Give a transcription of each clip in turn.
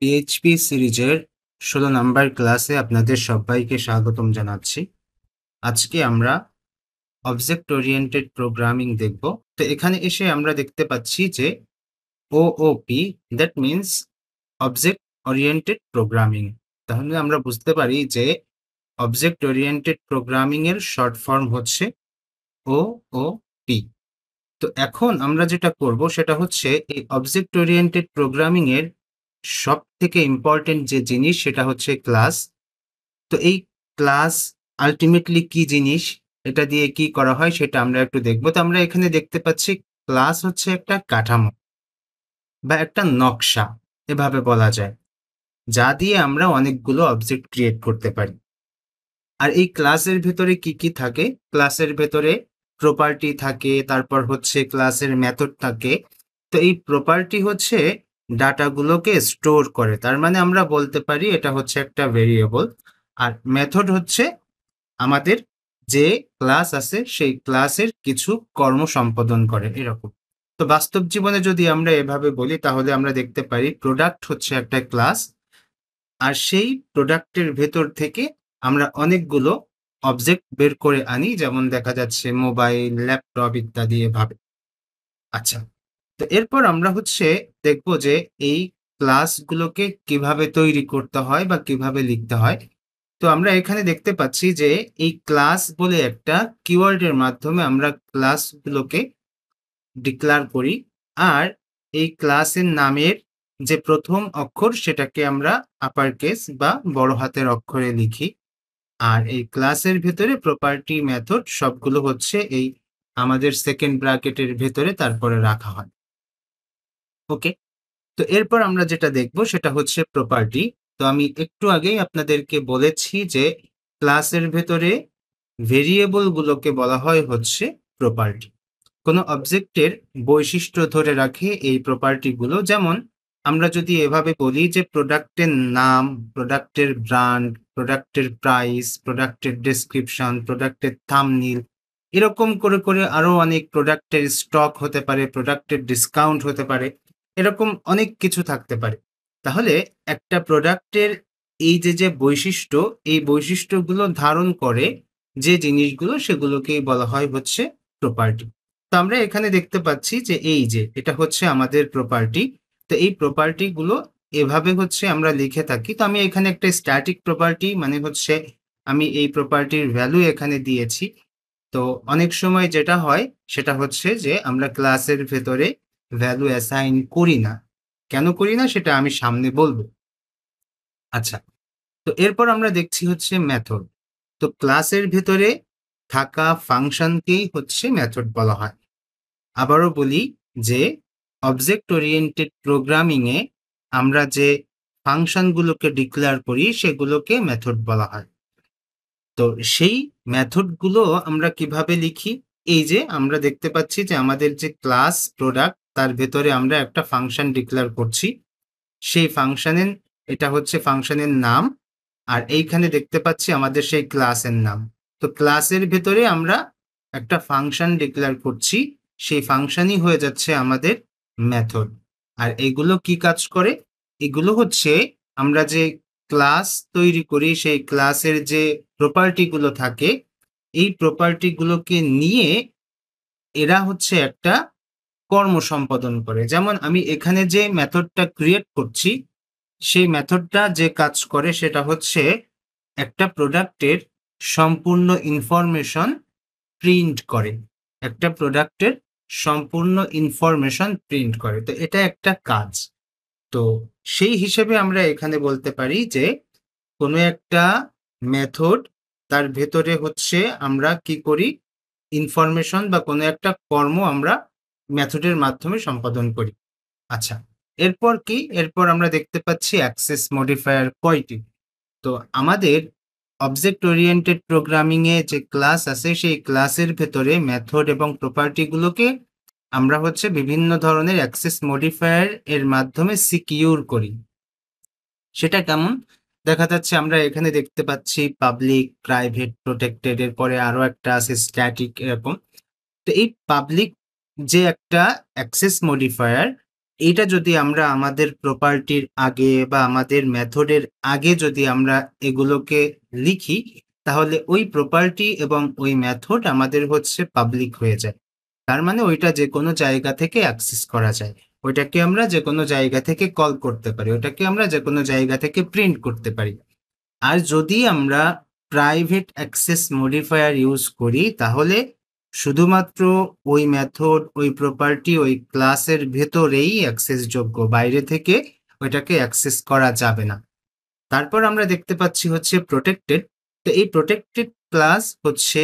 PHP সিরিজের ১৬ number ক্লাসে আপনাদের সবাইকে স্বাগতম জানাচ্ছি। আজকে আমরা অবজেক্ট ওরিয়েন্টেড প্রোগ্রামিং দেখব। তো এখানে এসে আমরা দেখতে পাচ্ছি যে OOP that means object oriented programming. তাহলে আমরা বুঝতে পারি যে অবজেক্ট ওরিয়েন্টেড প্রোগ্রামিং এর শর্ট ফর্ম হচ্ছে ওওপি। তো এখন আমরা যেটা করব সেটা হচ্ছে এই অবজেক্ট ওরিয়েন্টেড প্রোগ্রামিং এর সবথেকে ইম্পর্টেন্ট যে জিনিস সেটা হচ্ছে ক্লাস। তো এই ক্লাস আল্টিমেটলি কি জিনিস, এটা দিয়ে কি করা হয় সেটা আমরা একটু দেখব। তো আমরা এখানে দেখতে পাচ্ছি ক্লাস হচ্ছে একটা কাঠামো বা একটা নকশা, এভাবে বলা যায়, যা দিয়ে আমরা অনেকগুলো অবজেক্ট ক্রিয়েট করতে পারি। আর এই ক্লাসের ভেতরে কি কি থাকে? ক্লাসের ভেতরে প্রপার্টি থাকে, তারপর হচ্ছে ক্লাসের মেথড থাকে। তো এই প্রপার্টি হচ্ছে ডাটাগুলোকে স্টোর করে, তার মানে আমরা বলতে পারি এটা হচ্ছে একটা ভেরিয়েবল। আর মেথড হচ্ছে আমাদের যে ক্লাস আছে সেই ক্লাসের কিছু কর্ম সম্পাদন করে, এরকম। তো বাস্তব জীবনে যদি আমরা এভাবে বলি তাহলে আমরা দেখতে পারি প্রোডাক্ট হচ্ছে একটা ক্লাস, আর সেই প্রোডাক্টের ভেতর থেকে আমরা অনেকগুলো অবজেক্ট বের করে আনি, যেমন দেখা যাচ্ছে মোবাইল, ল্যাপটপ ইত্যাদি এভাবে। আচ্ছা, তো এরপর আমরা হচ্ছে দেখব যে এই ক্লাসগুলোকে কিভাবে তৈরি করতে হয় বা কিভাবে লিখতে হয়। তো আমরা এখানে দেখতে পাচ্ছি যে এই ক্লাস বলে একটা কিওয়ার্ডের মাধ্যমে আমরা ক্লাসগুলোকে ডিক্লার করি। আর এই ক্লাসের নামের যে প্রথম অক্ষর সেটাকে আমরা আপার কেস বা বড় হাতের অক্ষরে লিখি। আর এই ক্লাসের ভেতরে প্রপার্টি, মেথড সবগুলো হচ্ছে এই আমাদের সেকেন্ড ব্র্যাকেটের ভেতরে তারপরে রাখা হয়। ওকে, তো এরপর আমরা যেটা দেখব সেটা হচ্ছে প্রপার্টি। তো আমি একটু আগেই আপনাদেরকে বলেছি যে ক্লাসের ভেতরে ভেরিয়েবল গুলোকে বলা হয় হচ্ছে প্রপার্টি। কোনো অবজেক্টের বৈশিষ্ট্য ধরে রাখে এই প্রপার্টি গুলো। যেমন আমরা যদি এভাবে বলি যে প্রোডাক্টের নাম, প্রোডাক্টের ব্র্যান্ড, প্রোডাক্টের প্রাইস, প্রোডাক্টের ডেসক্রিপশন, প্রোডাক্টের থাম্বনেইল, এরকম করে করে আরো অনেক, প্রোডাক্টের স্টক হতে পারে, প্রোডাক্টের ডিসকাউন্ট হতে পারে, এরকম অনেক কিছু থাকতে পারে। তাহলে একটা প্রোডাক্টের এই যে যে বৈশিষ্ট্য, এই বৈশিষ্ট্যগুলো ধারণ করে যে জিনিসগুলো সেগুলোকেই বলা হয় হচ্ছে প্রপার্টি। তো আমরা এখানে দেখতে পাচ্ছি যে এই যে এটা হচ্ছে আমাদের প্রপার্টি। তো এই প্রপার্টি গুলো এভাবে হচ্ছে আমরা লিখে থাকি। তো আমি এখানে একটা স্ট্যাটিক প্রপার্টি, মানে হচ্ছে আমি এই প্রপার্টির ভ্যালু এখানে দিয়েছি। তো অনেক সময় যেটা হয় সেটা হচ্ছে যে আমরা ক্লাসের ভেতরে ভ্যালু অ্যাসাইন করি না। কেন করি না সেটা আমি সামনে বলবো। আচ্ছা, তো এরপর আমরা দেখছি হচ্ছে মেথড। তো ক্লাসের ভেতরে থাকা ফাংশনকেই হচ্ছে মেথড বলা হয়। আবারও বলি যে অবজেক্ট ওরিয়েন্টেড প্রোগ্রামিং এ আমরা যে ফাংশনগুলোকে ডিক্লেয়ার করি সেগুলোকে মেথড বলা হয়। তো সেই মেথডগুলো আমরা কিভাবে লিখি? এই যে আমরা দেখতে পাচ্ছি যে আমাদের যে ক্লাস প্রোডাক্ট তার ভেতরে আমরা একটা ফাংশন ডিক্লেয়ার করছি। সেই ফাংশনের, এটা হচ্ছে ফাংশনের নাম, আর এইখানে দেখতে পাচ্ছি আমাদের সেই ক্লাসের নাম। তো ক্লাসের ভেতরে আমরা একটা ফাংশন ডিক্লেয়ার করছি, সেই ফাংশনই হয়ে যাচ্ছে আমাদের মেথড। আর এগুলো কি কাজ করে? এগুলো হচ্ছে আমরা যে ক্লাস তৈরি করি সেই ক্লাসের যে প্রপার্টি গুলো থাকে, এই প্রপার্টি গুলোকে নিয়ে এরা হচ্ছে একটা কর্ম সম্পাদন করে। যেমন আমি এখানে যে মেথডটা ক্রিয়েট করছি সেই মেথডটা যে কাজ করে সেটা হচ্ছে একটা প্রোডাক্টের সম্পূর্ণ ইনফরমেশন প্রিন্ট করে। একটা প্রোডাক্টের সম্পূর্ণ ইনফরমেশন প্রিন্ট করে। তো এটা একটা কাজ। তো সেই হিসেবে আমরা এখানে বলতে পারি যে কোনো একটা মেথড, তার ভেতরে হচ্ছে আমরা কি করি, ইনফরমেশন বা কোনো একটা কর্ম আমরা মেথডের মাধ্যমে সম্পাদন করি। আচ্ছা, এরপর কি? এরপর আমরা দেখতে পাচ্ছি অ্যাক্সেস মডিফায়ার কয়টি। তো আমাদের অবজেক্ট ওরিয়েন্টেড প্রোগ্রামিং এ যে ক্লাস আছে সেই ক্লাসের ভেতরে মেথড এবং প্রপার্টি গুলোকে আমরা হচ্ছে বিভিন্ন ধরনের অ্যাক্সেস মডিফায়ার এর মাধ্যমে সিকিউর করি। সেটা কেমন? দেখা যাচ্ছে আমরা এখানে দেখতে পাচ্ছি পাবলিক, প্রাইভেট, প্রোটেক্টেড, এর পরে আরো একটা আছে স্ট্যাটিক, এরকম। তো এই পাবলিক যে একটা অ্যাক্সেস মডিফায়ার, এইটা যদি আমরা আমাদের প্রপার্টির আগে বা আমাদের মেথডের আগে যদি আমরা এগুলোকে লিখি, তাহলে ওই প্রপার্টি এবং ওই মেথড আমাদের হচ্ছে পাবলিক হয়ে যায়। তার মানে ওইটা যে কোনো জায়গা থেকে অ্যাক্সেস করা যায়। ওইটাকে আমরা যে কোনো জায়গা থেকে কল করতে পারি, ওটাকে আমরা যে কোনো জায়গা থেকে প্রিন্ট করতে পারি। আর যদি আমরা প্রাইভেট অ্যাক্সেস মডিফায়ার ইউজ করি, তাহলে শুধুমাত্র ওই মেথড, ওই প্রপার্টি, ওই ক্লাসের ভেতরেই অ্যাক্সেসযোগ্য, বাইরে থেকে ওইটাকে অ্যাক্সেস করা যাবে না। তারপর আমরা দেখতে পাচ্ছি হচ্ছে প্রোটেক্টেড। তো এই প্রোটেক্টেড ক্লাস হচ্ছে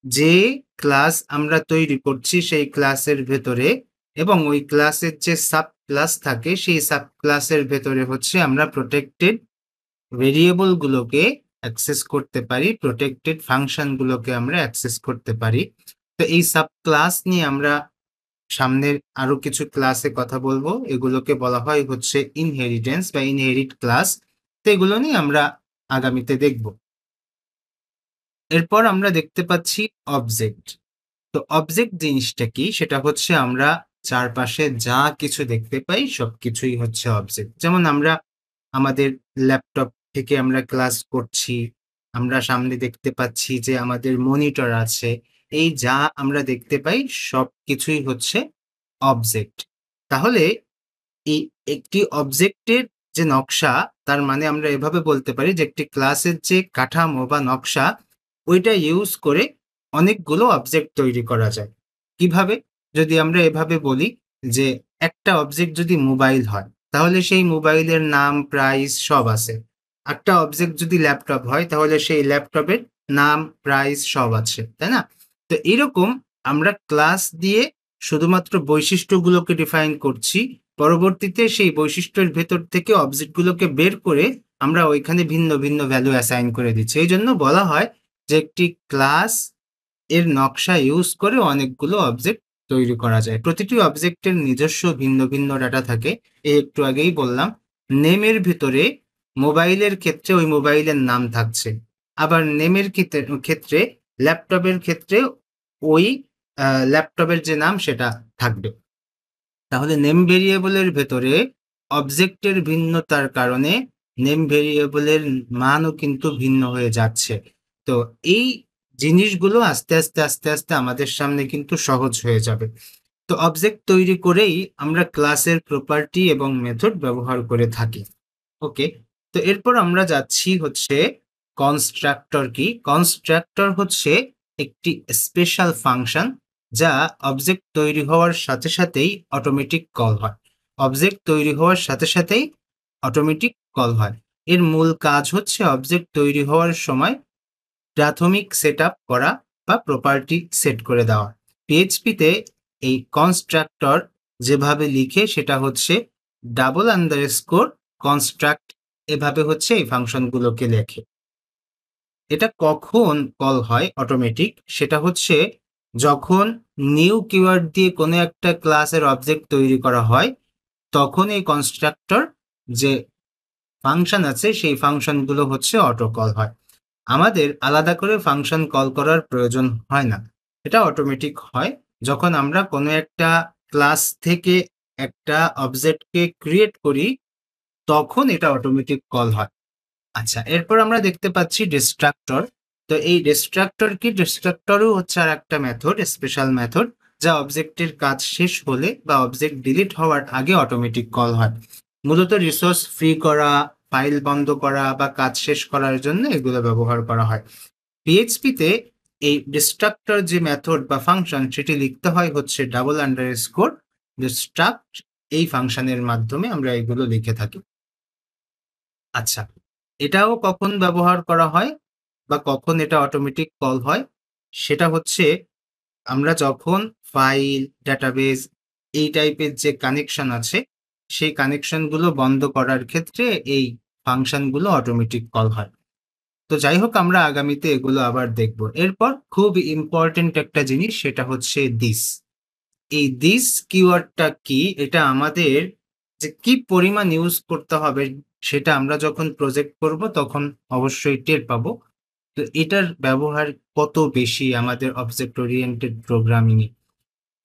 যে ক্লাস আমরা তৈরি করছি সেই ক্লাসের ভেতরে, এবং ওই ক্লাসের যে সাব ক্লাস থাকে সেই সাব ক্লাসের ভেতরে হচ্ছে আমরা প্রোটেক্টেড ভেরিয়েবলগুলোকে অ্যাক্সেস করতে পারি, প্রোটেক্টেড ফাংশনগুলোকে আমরা অ্যাক্সেস করতে পারি। তো এই সাব ক্লাস নিয়ে আমরা সামনের আরো কিছু ক্লাসে কথা বলবো। এগুলোকে বলা হয় হচ্ছে ইনহেরিটেন্স বা ইনহেরিট ক্লাস। তো এগুলো নিয়ে আমরা আগামীতে দেখব। এরপর আমরা দেখতে পাচ্ছি অবজেক্ট। তো অবজেক্ট জিনিসটা কি? সেটা হচ্ছে আমরা চারপাশে যা কিছু দেখতে পাই সবকিছুই হচ্ছে অবজেক্ট। যেমন আমরা আমাদের ল্যাপটপ থেকে আমরা ক্লাস করছি, আমরা সামনে দেখতে পাচ্ছি যে আমাদের মনিটর আছে। এই যা আমরা দেখতে পাই সবকিছুই হচ্ছে অবজেক্ট। তাহলে এই একটি অবজেক্টের যে নকশা, তার মানে আমরা এভাবে বলতে পারি যে একটি ক্লাসের যে কাঠামো বা নকশা, ওইটা ইউজ করে অনেকগুলো অবজেক্ট তৈরি করা যায়। কিভাবে? যদি আমরা এভাবে বলি যে একটা অবজেক্ট যদি মোবাইল হয়, তাহলে সেই মোবাইলের নাম, প্রাইস সব আছে। একটা অবজেক্ট যদি ল্যাপটপ হয়, তাহলে সেই ল্যাপটপের নাম, প্রাইস সব আছে, তাই না? তো এরকম আমরা ক্লাস দিয়ে শুধুমাত্র বৈশিষ্ট্যগুলোকে ডিফাইন করছি। পরবর্তীতে সেই বৈশিষ্ট্যের ভেতর থেকে অবজেক্টগুলোকে বের করে আমরা ওইখানে ভিন্ন ভিন্ন ভ্যালু অ্যাসাইন করে দিচ্ছি। এই জন্য বলা হয় যে একটি ক্লাস এর নকশা ইউজ করে অনেকগুলো অবজেক্ট তৈরি করা যায়। প্রতিটি অবজেক্টের নিজস্ব ভিন্ন ভিন্ন ডাটা থাকে। এই একটু আগেই বললাম, নেমের ভিতরে মোবাইলের ক্ষেত্রে ওই মোবাইলের নাম থাকছে, আবার নেমের ক্ষেত্রে ল্যাপটপের ক্ষেত্রে ওই ল্যাপটপের যে নাম সেটা থাকবে। তাহলে নেম ভেরিয়েবলের ভেতরে অবজেক্টের ভিন্নতার কারণে নেম ভেরিয়েবলের মানও কিন্তু ভিন্ন হয়ে যাচ্ছে। তো এই জিনিসগুলো আস্তে আস্তে আস্তে আস্তে আমাদের সামনে কিন্তু সহজ হয়ে যাবে। তো অবজেক্ট তৈরি করেই আমরা ক্লাসের প্রপার্টি এবং মেথড ব্যবহার করে থাকি। ওকে, তো এরপর আমরা যাচ্ছি হচ্ছে কনস্ট্রাক্টর কি। কনস্ট্রাক্টর হচ্ছে একটি স্পেশাল ফাংশন যা অবজেক্ট তৈরি হওয়ার সাথে সাথেই অটোমেটিক কল হয়। অবজেক্ট তৈরি হওয়ার সাথে সাথেই অটোমেটিক কল হয়। এর মূল কাজ হচ্ছে অবজেক্ট তৈরি হওয়ার সময় প্রাথমিক সেট আপ করা বা প্রপার্টি সেট করে দেওয়া। পিএইচপিতে এই কনস্ট্রাক্টর যেভাবে লিখে সেটা হচ্ছে ডাবল আন্ডারস্কোর কনস্ট্রাক্ট, এভাবে হচ্ছে এই ফাংশনগুলোকে লেখে। এটা কখন কল হয় অটোমেটিক? সেটা হচ্ছে যখন নিউ কিওয়ার্ড দিয়ে কোনো একটা ক্লাসের অবজেক্ট তৈরি করা হয়, তখন এই কনস্ট্রাক্টর যে ফাংশন আছে সেই ফাংশনগুলো হচ্ছে অটো কল হয়। আমাদের আলাদা করে ফাংশন কল করার প্রয়োজন হয় না, এটা অটোমেটিক হয়। যখন আমরা কোনো একটা ক্লাস থেকে একটা অবজেক্টকে ক্রিয়েট করি, তখন এটা অটোমেটিক কল হয়। আচ্ছা, এরপর আমরা দেখতে পাচ্ছি ডিস্ট্রাক্টর। তো এই ডিস্ট্রাক্টর কি? ডিস্ট্রাক্টরও হচ্ছে আর একটা মেথড, স্পেশাল মেথড, যা অবজেক্টের কাজ শেষ হলে বা অবজেক্ট ডিলিট হওয়ার আগে অটোমেটিক কল হয়। মূলত রিসোর্স ফ্রি করা, ফাইল বন্ধ করা বা কাজ শেষ করার জন্য এগুলো ব্যবহার করা হয়। পিএইচপিতে এই ডিস্ট্রাক্টর যে মেথড বা ফাংশন সেটি লিখতে হয় হচ্ছে ডাবল আন্ডারস্কোর ডিস্ট্রাক্ট। এই ফাংশনের মাধ্যমে আমরা এগুলো লিখে থাকি। আচ্ছা, এটাও কখন ব্যবহার করা হয় বা কখন এটা অটোমেটিক কল হয়? সেটা হচ্ছে আমরা যখন ফাইল, ডাটাবেজ এই টাইপের যে কানেকশন আছে, সেই কানেকশনগুলো বন্ধ করার ক্ষেত্রে এই ফাংশনগুলো অটোমেটিক কল হয়। তো যাই হোক, আমরা আগামীতে এগুলো আবার দেখব। এরপর খুব ইম্পর্টেন্ট একটা জিনিস, সেটা হচ্ছে দিস। এই দিস কিওয়ার্ডটা কি? এটা আমাদের যে কি পরিমাণ ইউজ করতে হবে সেটা আমরা যখন প্রজেক্ট করব তখন অবশ্যই টের পাবো। তো এটার ব্যবহার কত বেশি আমাদের অবজেক্ট ওরিয়েন্টেড প্রোগ্রামিং এ।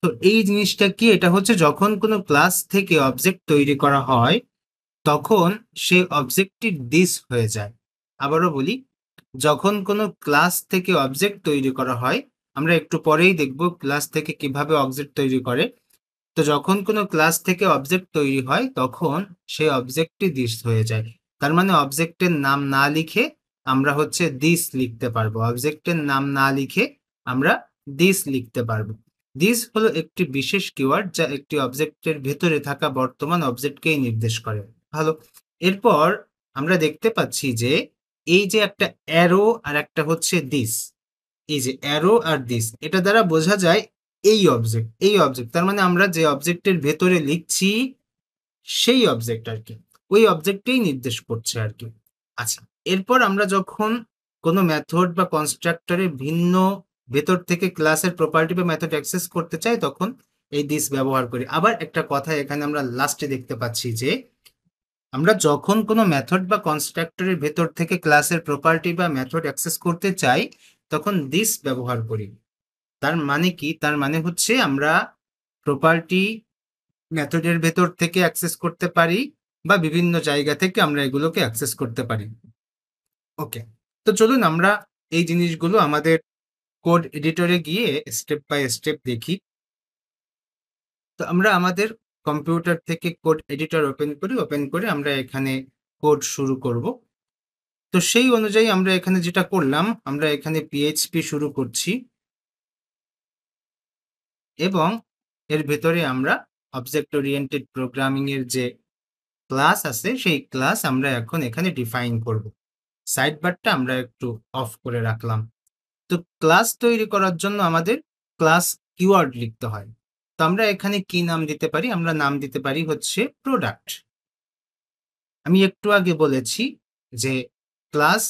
তো এই জিনিসটা কি, এটা হচ্ছে যখন কোনো ক্লাস থেকে অবজেক্ট তৈরি করা হয় তখন সেই অবজেক্টটি দিস হয়ে যায়। আবারও বলি, যখন কোনো ক্লাস থেকে অবজেক্ট তৈরি করা হয়, আমরা একটু পরেই দেখব ক্লাস থেকে কিভাবে অবজেক্ট তৈরি করে। তো যখন কোনো ক্লাস থেকে অবজেক্ট তৈরি হয় তখন সেই অবজেক্টটি দিস হয়ে যায়। তার মানে অবজেক্টের নাম না লিখে আমরা হচ্ছে দিস লিখতে পারবো, অবজেক্টের নাম না লিখে আমরা দিস লিখতে পারবো। দিস হলো একটি বিশেষ কিওয়ার্ড যা একটি অবজেক্টের ভেতরে থাকা বর্তমান অবজেক্টকেই নির্দেশ করে। ভালো। এরপর আমরা দেখতে পাচ্ছি যে এই যে একটা অ্যারো আর একটা হচ্ছে দিস, এই যে অ্যারো আর দিস, এটা দ্বারা বোঝা যায় এই অবজেক্ট তার মানে আমরা যে অবজেক্টের ভেতরে লিখছি সেই অবজেক্ট আর কি, ওই অবজেক্টেই নির্দেশ করছে আর কি। আচ্ছা, এরপর আমরা যখন কোনো মেথড বা কনস্ট্রাক্টরে ভিন্ন ভেতর থেকে ক্লাসের প্রপার্টি বা মেথড অ্যাক্সেস করতে চাই তখন এই দিস ব্যবহার করি। আবার একটা কথা এখানে আমরা লাস্টে দেখতে পাচ্ছি যে আমরা যখন কোনো মেথড বা কনস্ট্রাক্টরের ভেতর থেকে ক্লাসের প্রপার্টি বা মেথড অ্যাক্সেস করতে চাই তখন দিস ব্যবহার করি। তার মানে কি, তার মানে হচ্ছে আমরা প্রপার্টি মেথডের ভেতর থেকে অ্যাক্সেস করতে পারি বা বিভিন্ন জায়গা থেকে আমরা এগুলোকে অ্যাক্সেস করতে পারি। ওকে, তো চলুন আমরা এই জিনিসগুলো আমাদের কোড এডিটরে গিয়ে স্টেপ বাই স্টেপ দেখি। তো আমরা আমাদের কম্পিউটার থেকে কোড এডিটর ওপেন করে আমরা এখানে কোড শুরু করব। তো সেই অনুযায়ী আমরা এখানে যেটা করলাম, আমরা এখানে পিএইচপি শুরু করছি এবং এর ভেতরে আমরা অবজেক্ট ওরিয়েন্টেড প্রোগ্রামিং এর যে ক্লাস আছে সেই ক্লাস আমরা এখন এখানে ডিফাইন করব। সাইড বারটা আমরা একটু অফ করে রাখলাম। তো ক্লাস তৈরি করার জন্য আমাদের ক্লাস কিওয়ার্ড লিখতে হয়। তো আমরা এখানে কি নাম দিতে পারি, আমরা নাম দিতে পারি হচ্ছে প্রোডাক্ট। আমি একটু আগে বলেছি যে ক্লাস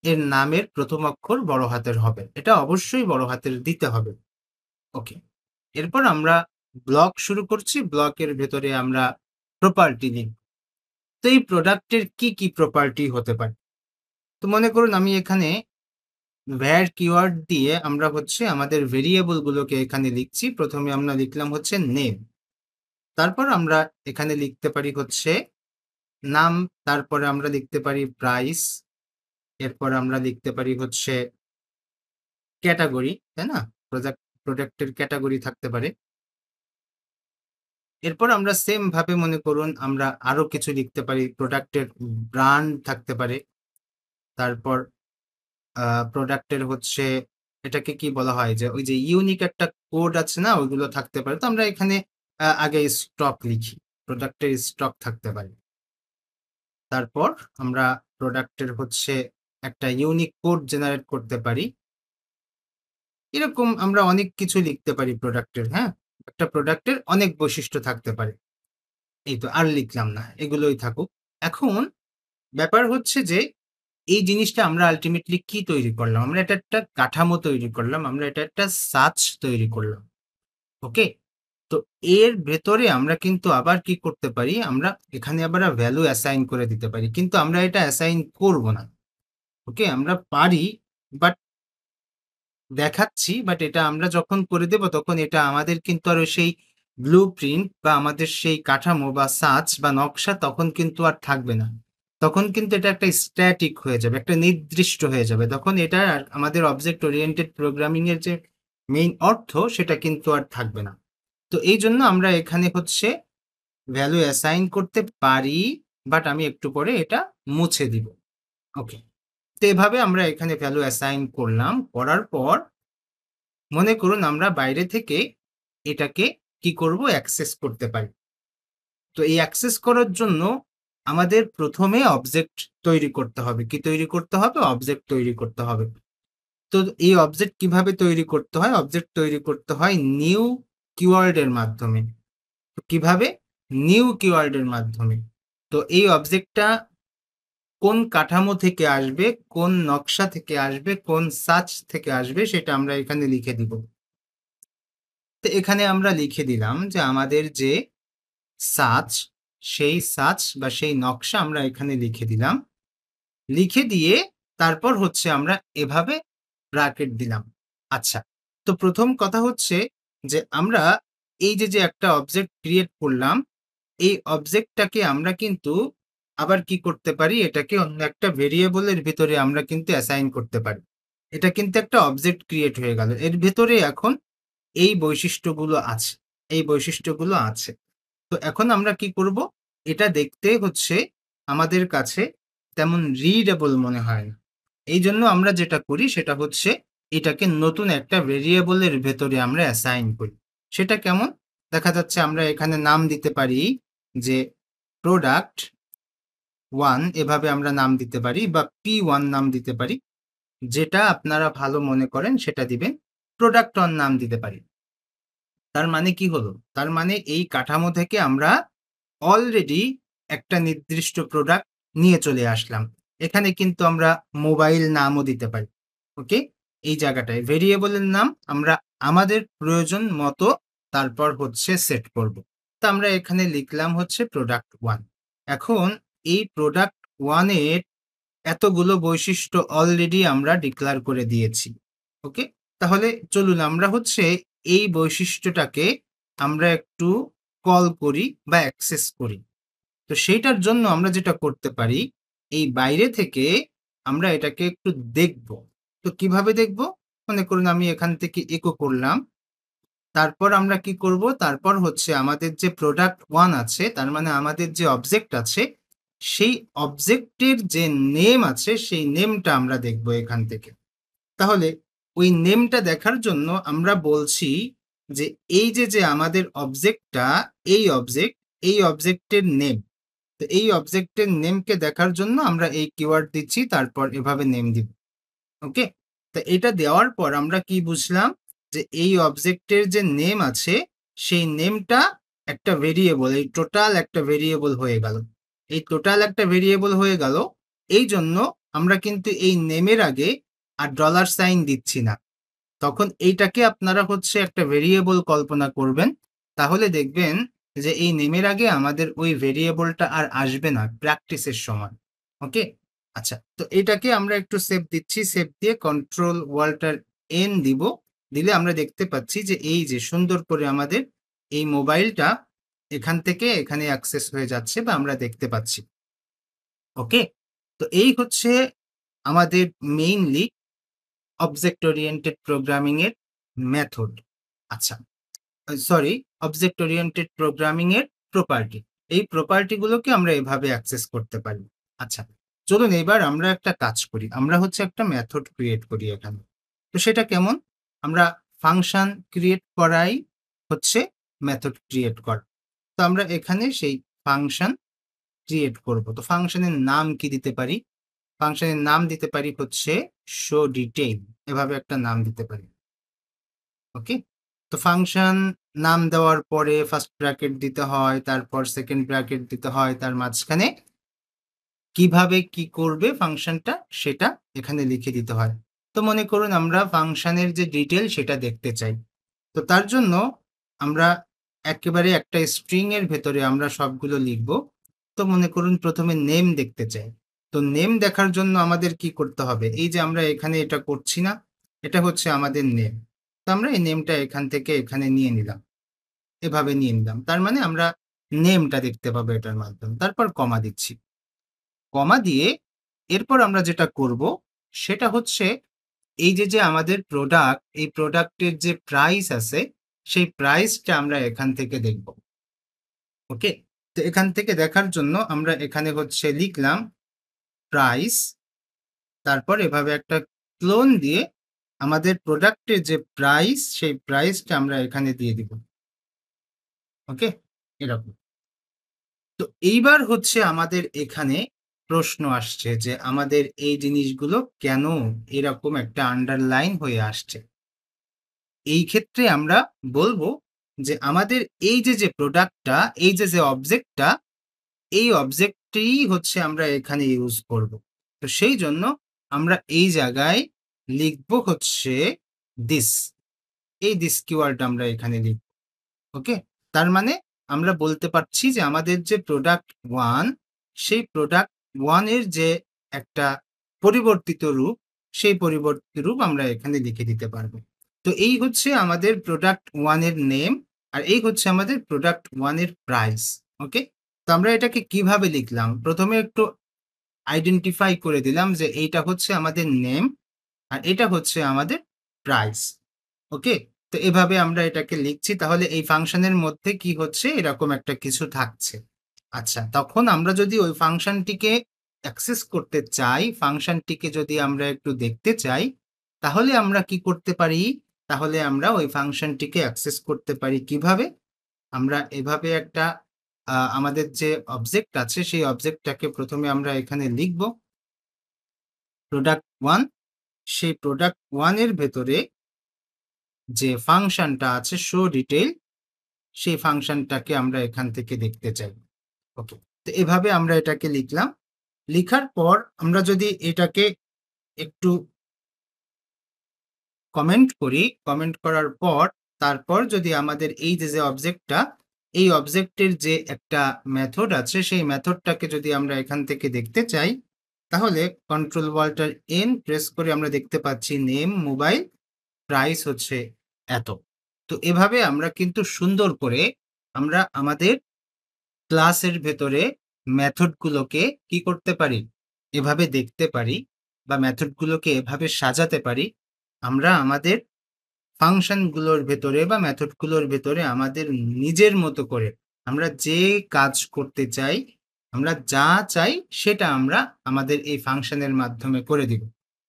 এর নামের প্রথম অক্ষর বড় হাতের হবে, এটা অবশ্যই বড় হাতের দিতে হবে। ওকে, এরপর আমরা ব্লক শুরু করছি, ব্লকের ভেতরে আমরা প্রপার্টি লিখব। তো এই প্রোডাক্টের কি কি প্রপার্টি হতে পারে, তো মনে করুন আমি এখানে ভ্যার কিওয়ার্ড দিয়ে আমরা হচ্ছে আমাদের ভেরিয়েবল গুলোকে এখানে লিখছি। প্রথমে আমরা লিখলাম হচ্ছে নেম, তারপর আমরা এখানে লিখতে পারি হচ্ছে নাম, তারপরে আমরা লিখতে পারি প্রাইস, এরপর আমরা লিখতে পারি হচ্ছে ক্যাটাগরি, তাই না, প্রোডাক্টের ক্যাটাগরি থাকতে পারে। এরপর আমরা সেম ভাবে মনে করুন আমরা আরো কিছু লিখতে পারি, প্রোডাক্টের ব্র্যান্ড থাকতে পারে, তারপর প্রোডাক্টের হচ্ছে এটাকে কি বলা হয় যে ওই যে ইউনিক একটা কোড আছে না, ওইগুলো থাকতে পারে। তো আমরা এখানে আগে স্টক লিখি, প্রোডাক্টের স্টক থাকতে পারে। তারপর আমরা প্রোডাক্টের হচ্ছে একটা ইউনিক কোড জেনারেট করতে পারি। এরকম আমরা অনেক কিছু লিখতে পারি প্রোডাক্টের। হ্যাঁ, একটা প্রোডাক্টের অনেক বৈশিষ্ট্য থাকতে পারে। এই তো, আর লিখলাম না, এগুলোই থাকুক। এখন ব্যাপার হচ্ছে যে এই জিনিসটা আমরা আলটিমেটলি কি তৈরি করলাম, আমরা এটা একটা কাঠামো তৈরি করলাম, আমরা এটা একটা সাচ তৈরি করলাম। ওকে, তো এর ভেতরে আমরা কিন্তু আবার কি করতে পারি, আমরা এখানে আবার ভ্যালু অ্যাসাইন করে দিতে পারি, কিন্তু আমরা এটা অ্যাসাইন করব না। ওকে, আমরা পারি বাট দেখাচ্ছি, বাট এটা আমরা যখন করে দেব তখন এটা আমাদের কিন্তু আর সেই ব্লু প্রিন্ট বা আমাদের সেই কাঠামো বা সাচ বা নকশা তখন কিন্তু আর থাকবে না। তখন কিন্তু এটা একটা স্ট্যাটিক হয়ে যাবে, একটা নির্দিষ্ট হয়ে যাবে। তখন এটা আর আমাদের অবজেক্ট ওরিয়েন্টেড প্রোগ্রামিং এর যে মেইন অর্থ সেটা কিন্তু আর থাকবে না। তো এই জন্য আমরা এখানে হচ্ছে ভ্যালু অ্যাসাইন করতে পারি, বাট আমি একটু পরে এটা মুছে দিব। ওকে, তো এভাবে আমরা এখানে ভ্যালু অ্যাসাইন করলাম, করার পর মনে করুন আমরা বাইরে থেকে এটাকে কি করব, অ্যাক্সেস করতে পারি। তো এই অ্যাক্সেস করার জন্য আমাদের প্রথমে অবজেক্ট তৈরি করতে হবে। কি তৈরি করতে হবে, অবজেক্ট তৈরি করতে হবে। তো এই অবজেক্ট কিভাবে তৈরি করতে হয়, অবজেক্ট তৈরি করতে হয় নিউ কিওয়ার্ড এর মাধ্যমে। তো কিভাবে, নিউ কিওয়ার্ড এর মাধ্যমে। তো এই অবজেক্টটা কোন কাঠামো থেকে আসবে, কোন নকশা থেকে আসবে, কোন সাচ থেকে আসবে সেটা আমরা এখানে লিখে দিব। তো এখানে আমরা লিখে দিলাম যে আমাদের যে সাচ, সেই সাচ বা সেই নকশা আমরা এখানে লিখে দিলাম। লিখে দিয়ে তারপর হচ্ছে আমরা এভাবে ব্র্যাকেট দিলাম। আচ্ছা, তো প্রথম কথা হচ্ছে যে আমরা এই যে একটা অবজেক্ট ক্রিয়েট করলাম, এই অবজেক্টটাকে আমরা কিন্তু আবার কি করতে পারি, এটাকে অন্য একটা ভেরিয়েবলের ভিতরে আমরা কিন্তু অ্যাসাইন করতে পারি। এটা কিন্তু একটা অবজেক্ট ক্রিয়েট হয়ে গেল। এর ভেতরে এখন এই বৈশিষ্ট্যগুলো আছে, এই বৈশিষ্ট্যগুলো আছে। তো এখন আমরা কি করব, এটা দেখতে হচ্ছে আমাদের কাছে তেমন রিডেবল মনে হয় না। এই জন্য আমরা যেটা করি সেটা হচ্ছে এটাকে নতুন একটা ভেরিয়েবলের ভেতরে আমরা অ্যাসাইন করি। সেটা কেমন? দেখা যাচ্ছে আমরা এখানে নাম দিতে পারি যে প্রোডাক্ট 1, এভাবে আমরা নাম দিতে পারি, বা P1 নাম দিতে পারি। যেটা আপনারা ভালো মনে করেন সেটা দিবেন। প্রোডাক্ট 1 নাম দিতে পারি। তার মানে কি হলো? তার মানে এই কাঠামো থেকে আমরা অলরেডি একটা নির্দিষ্ট প্রোডাক্ট নিয়ে চলে আসলাম। এখানে কিন্তু আমরা মোবাইল নামও দিতে পারি। ওকে? এই জায়গাটায় ভেরিয়েবলের নাম আমরা আমাদের প্রয়োজন মতো তারপর হচ্ছে সেট করব। তো আমরা এখানে লিখলাম হচ্ছে প্রোডাক্ট 1। এখন এই প্রোডাক্ট 1 এর এতগুলো বৈশিষ্ট্য অলরেডি আমরা ডিক্লার করে দিয়েছি। ওকে? তাহলে চলুন আমরা হচ্ছে এই বৈশিষ্ট্যটাকে আমরা একটু কল করি বা অ্যাক্সেস করি। তো সেইটার জন্য আমরা যেটা করতে পারি, এই বাইরে থেকে আমরা এটাকে একটু দেখব। তো কিভাবে দেখব? মনে করুন আমি এখান থেকে ইকো করলাম। তারপর আমরা কি করব? তারপর হচ্ছে আমাদের যে প্রোডাক্ট 1 আছে, তার মানে আমাদের যে অবজেক্ট আছে, সেই অবজেক্টের যে নেম আছে, সেই নেমটা আমরা দেখব এখান থেকে। তাহলে ওই নেমটা দেখার জন্য আমরা বলছি যে এই যে আমাদের অবজেক্টটা, এই অবজেক্টের নেম। তো এই অবজেক্টের নেমকে দেখার জন্য আমরা এই কিওয়ার্ড দিচ্ছি, তারপর এভাবে নেম দিব। ওকে? তো এটা দেওয়ার পর আমরা কি বুঝলাম, যে এই অবজেক্টের যে নেম আছে, সেই নেমটা একটা ভেরিয়েবল, এই টোটাল একটা ভেরিয়েবল হয়ে গেল। এই টোটাল একটা ভেরিয়েবল হয়ে গেল, এই জন্য আমরা কিন্তু এই নেমের আগে আর ডলার সাইন দিচ্ছি না। তখন এইটাকে আপনারা হচ্ছে একটা ভেরিয়েবল কল্পনা করবেন। তাহলে দেখবেন যে এই নেমের আগে আমাদের ওই ভেরিয়েবলটা আর আসবে না প্র্যাকটিসের সময়। ওকে? আচ্ছা, তো এটাকে আমরা একটু সেভ দিচ্ছি। সেভ দিয়ে কন্ট্রোল ওয়াল্টার এন দিব। দিলে আমরা দেখতে পাচ্ছি যে এই যে সুন্দর করে আমাদের এই মোবাইলটা এখান থেকে এখানে অ্যাক্সেস হয়ে যাচ্ছে বা আমরা দেখতে পাচ্ছি। ওকে? তো এই হচ্ছে আমাদের মেইনলি অবজেক্ট ওরিয়েন্টেড প্রোগ্রামিং এর মেথড। আচ্ছা, সরি, অবজেক্ট ওরিয়েন্টেড প্রোগ্রামিং এর প্রপার্টি। এই প্রপার্টি গুলোকে আমরা এভাবে অ্যাক্সেস করতে পারি। আচ্ছা, চলুন এবার আমরা একটা কাজ করি। আমরা হচ্ছে একটা মেথড ক্রিয়েট করি এখানে। তো সেটা কেমন? আমরা ফাংশন ক্রিয়েট করাই হচ্ছে মেথড ক্রিয়েট করা। তো আমরা এখানে সেই ফাংশন ক্রিয়েট করব। তো ফাংশনের নাম কি দিতে পারি? ফাংশনের নাম দিতে পারি হচ্ছে শো ডিটেইল, এভাবে একটা নাম দিতে পারি। ওকে? তো ফাংশন নাম দেওয়ার পরে ফার্স্ট ব্র্যাকেট দিতে হয়, তারপর সেকেন্ড ব্র্যাকেট দিতে হয়, তার মাঝখানে কিভাবে কি করবে ফাংশনটা সেটা এখানে লিখে দিতে হয়। তো মনে করুন আমরা ফাংশনের যে ডিটেল সেটা দেখতে চাই। তো তার জন্য আমরা একেবারে একটা স্ট্রিং এর ভেতরে আমরা সবগুলো লিখব। তো মনে করুন প্রথমে নেম দেখতে চাই। তো নেম দেখার জন্য আমাদের কি করতে হবে? এই যে আমরা এখানে এটা করছি না? এটা হচ্ছে আমাদের নেম। তো আমরা এই নেমটা এখান থেকে এখানে নিয়ে নিলাম। এভাবে নিয়ে নিলাম। তার মানে আমরা নেমটা দেখতে পাবো এটার মাধ্যমে। তারপর কমা দিচ্ছি। কমা দিয়ে এরপর আমরা যেটা করব সেটা হচ্ছে এই যে আমাদের প্রোডাক্ট, এই প্রোডাক্টের যে প্রাইস আছে, সেই প্রাইসটা আমরা এখান থেকে দেখব। ওকে? তো এখান থেকে দেখার জন্য আমরা এখানে হচ্ছে লিখলাম প্রাইস, তারপর এভাবে একটা ক্লোন দিয়ে আমাদের প্রোডাক্টের যে প্রাইস, সেই প্রাইসটা আমরা এখানে দিয়ে দিব। ওকে? এরকম। তো এইবার হচ্ছে আমাদের এখানে প্রশ্ন আসছে যে আমাদের এই জিনিসগুলো কেন এরকম একটা আন্ডারলাইন হয়ে আসছে? এই ক্ষেত্রে আমরা বলবো যে আমাদের এই যে প্রোডাক্টটা, এই যে অবজেক্টটা, এই অবজেক্টটিই হচ্ছে আমরা এখানে ইউজ করব। তো সেই জন্য আমরা এই জায়গায় লিখব হচ্ছে দিস। এই দিস কিওয়ার্ড আমরা এখানে লিখব। ওকে? তার মানে আমরা বলতে পারছি যে আমাদের যে প্রোডাক্ট 1, সেই প্রোডাক্ট 1 এর যে একটা পরিবর্তিত রূপ, সেই পরিবর্তিত রূপ আমরা এখানে লিখে দিতে পারবো। তো এই হচ্ছে আমাদের প্রোডাক্ট 1 এর নেম। আর এই হচ্ছে আমাদের প্রোডাক্ট 1 এর প্রাইস। ওকে? তো আমরা এটাকে কিভাবে লিখলাম? প্রথমে একটু আইডেন্টিফাই করে দিলাম যে এইটা হচ্ছে আমাদের নেম আর এটা হচ্ছে আমাদের প্রাইস। ওকে? তো এভাবে আমরা এটাকে লিখছি। তাহলে এই ফাংশনের মধ্যে কি হচ্ছে? এরকম একটা কিছু থাকছে। আচ্ছা, তখন আমরা যদি ওই ফাংশনটিকে অ্যাক্সেস করতে চাই, ফাংশনটিকে যদি আমরা একটু দেখতে চাই, তাহলে আমরা কি করতে পারি? তাহলে আমরা ওই ফাংশনটিকে অ্যাক্সেস করতে পারি কিভাবে? আমরা এভাবে একটা আমাদের যে অবজেক্ট আছে সেই অবজেক্টটাকে প্রথমে আমরা এখানে লিখব প্রোডাক্ট 1। সেই প্রোডাক্ট 1 এর ভেতরে যে ফাংশনটা আছে শো ডিটেইল, সেই ফাংশনটাকে আমরা এখান থেকে দেখতে চাই। ওকে, তো এভাবে আমরা এটাকে লিখলাম। লিখার পর আমরা যদি এটাকে একটু কমেন্ট করি, কমেন্ট করার পর তারপর যদি আমাদের এই যে অবজেক্টটা, এই অবজেক্টের যে একটা মেথড আছে সেই মেথডটাকে যদি আমরা এখান থেকে দেখতে চাই, তাহলে কন্ট্রোল অল্টার এন প্রেস করে আমরা দেখতে পাচ্ছি নেম, মোবাইল, প্রাইস হচ্ছে এত। তো এভাবে আমরা কিন্তু সুন্দর করে আমরা আমাদের ক্লাসের ভেতরে মেথডগুলোকে কি করতে পারি? এভাবে দেখতে পারি বা মেথডগুলোকে এভাবে সাজাতে পারি। আমরা আমাদের ফাংশনগুলোর ভেতরে বা মেথডগুলোর ভেতরে আমাদের নিজের মতো করে আমরা যে কাজ করতে চাই, আমরা যা চাই সেটা আমরা আমাদের এই ফাংশনের মাধ্যমে করে দিব।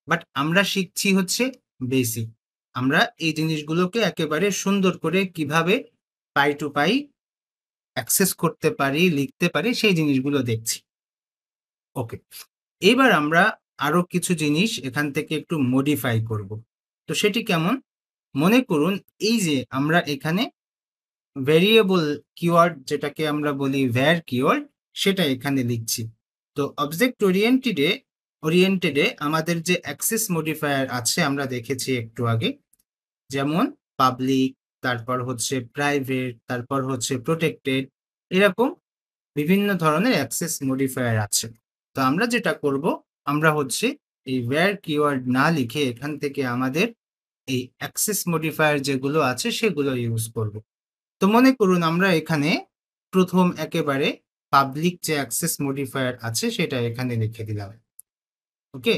বাট আমরা শিখছি হচ্ছে বেসিক। আমরা এই জিনিসগুলোকে একেবারে সুন্দর করে কিভাবে পাই টু পাই অ্যাক্সেস করতে পারি, লিখতে পারি সেই জিনিসগুলো দেখছি। ওকে। এবার আমরা আরো কিছু জিনিস এখান থেকে একটু মডিফাই করব। তো সেটি কেমন? মনে করুন এই যে আমরা এখানে ভেরিয়েবল কিওয়ার্ড যেটাকে আমরা বলি var কিওয়ার্ড, সেটা এখানে লিখছি। তো অবজেক্ট ওরিয়েন্টেডে আমাদের যে অ্যাক্সেস মডিফায়ার আছে আমরা দেখেছি একটু আগে, যেমন পাবলিক, তারপর হচ্ছে প্রাইভেট, তারপর হচ্ছে প্রোটেক্টেড, এরকম বিভিন্ন ধরনের অ্যাক্সেস মডিফায়ার আছে। তো আমরা যেটা করব, আমরা হচ্ছে এই var কিওয়ার্ড না লিখে এখান থেকে আমাদের এই অ্যাক্সেস মডিফায়ার যেগুলো আছে সেগুলো ইউজ করব। তো মনে করুন আমরা এখানে প্রথম একেবারে পাবলিক যে অ্যাক্সেস মডিফায়ার আছে সেটা এখানে লিখে দিলাম। ওকে?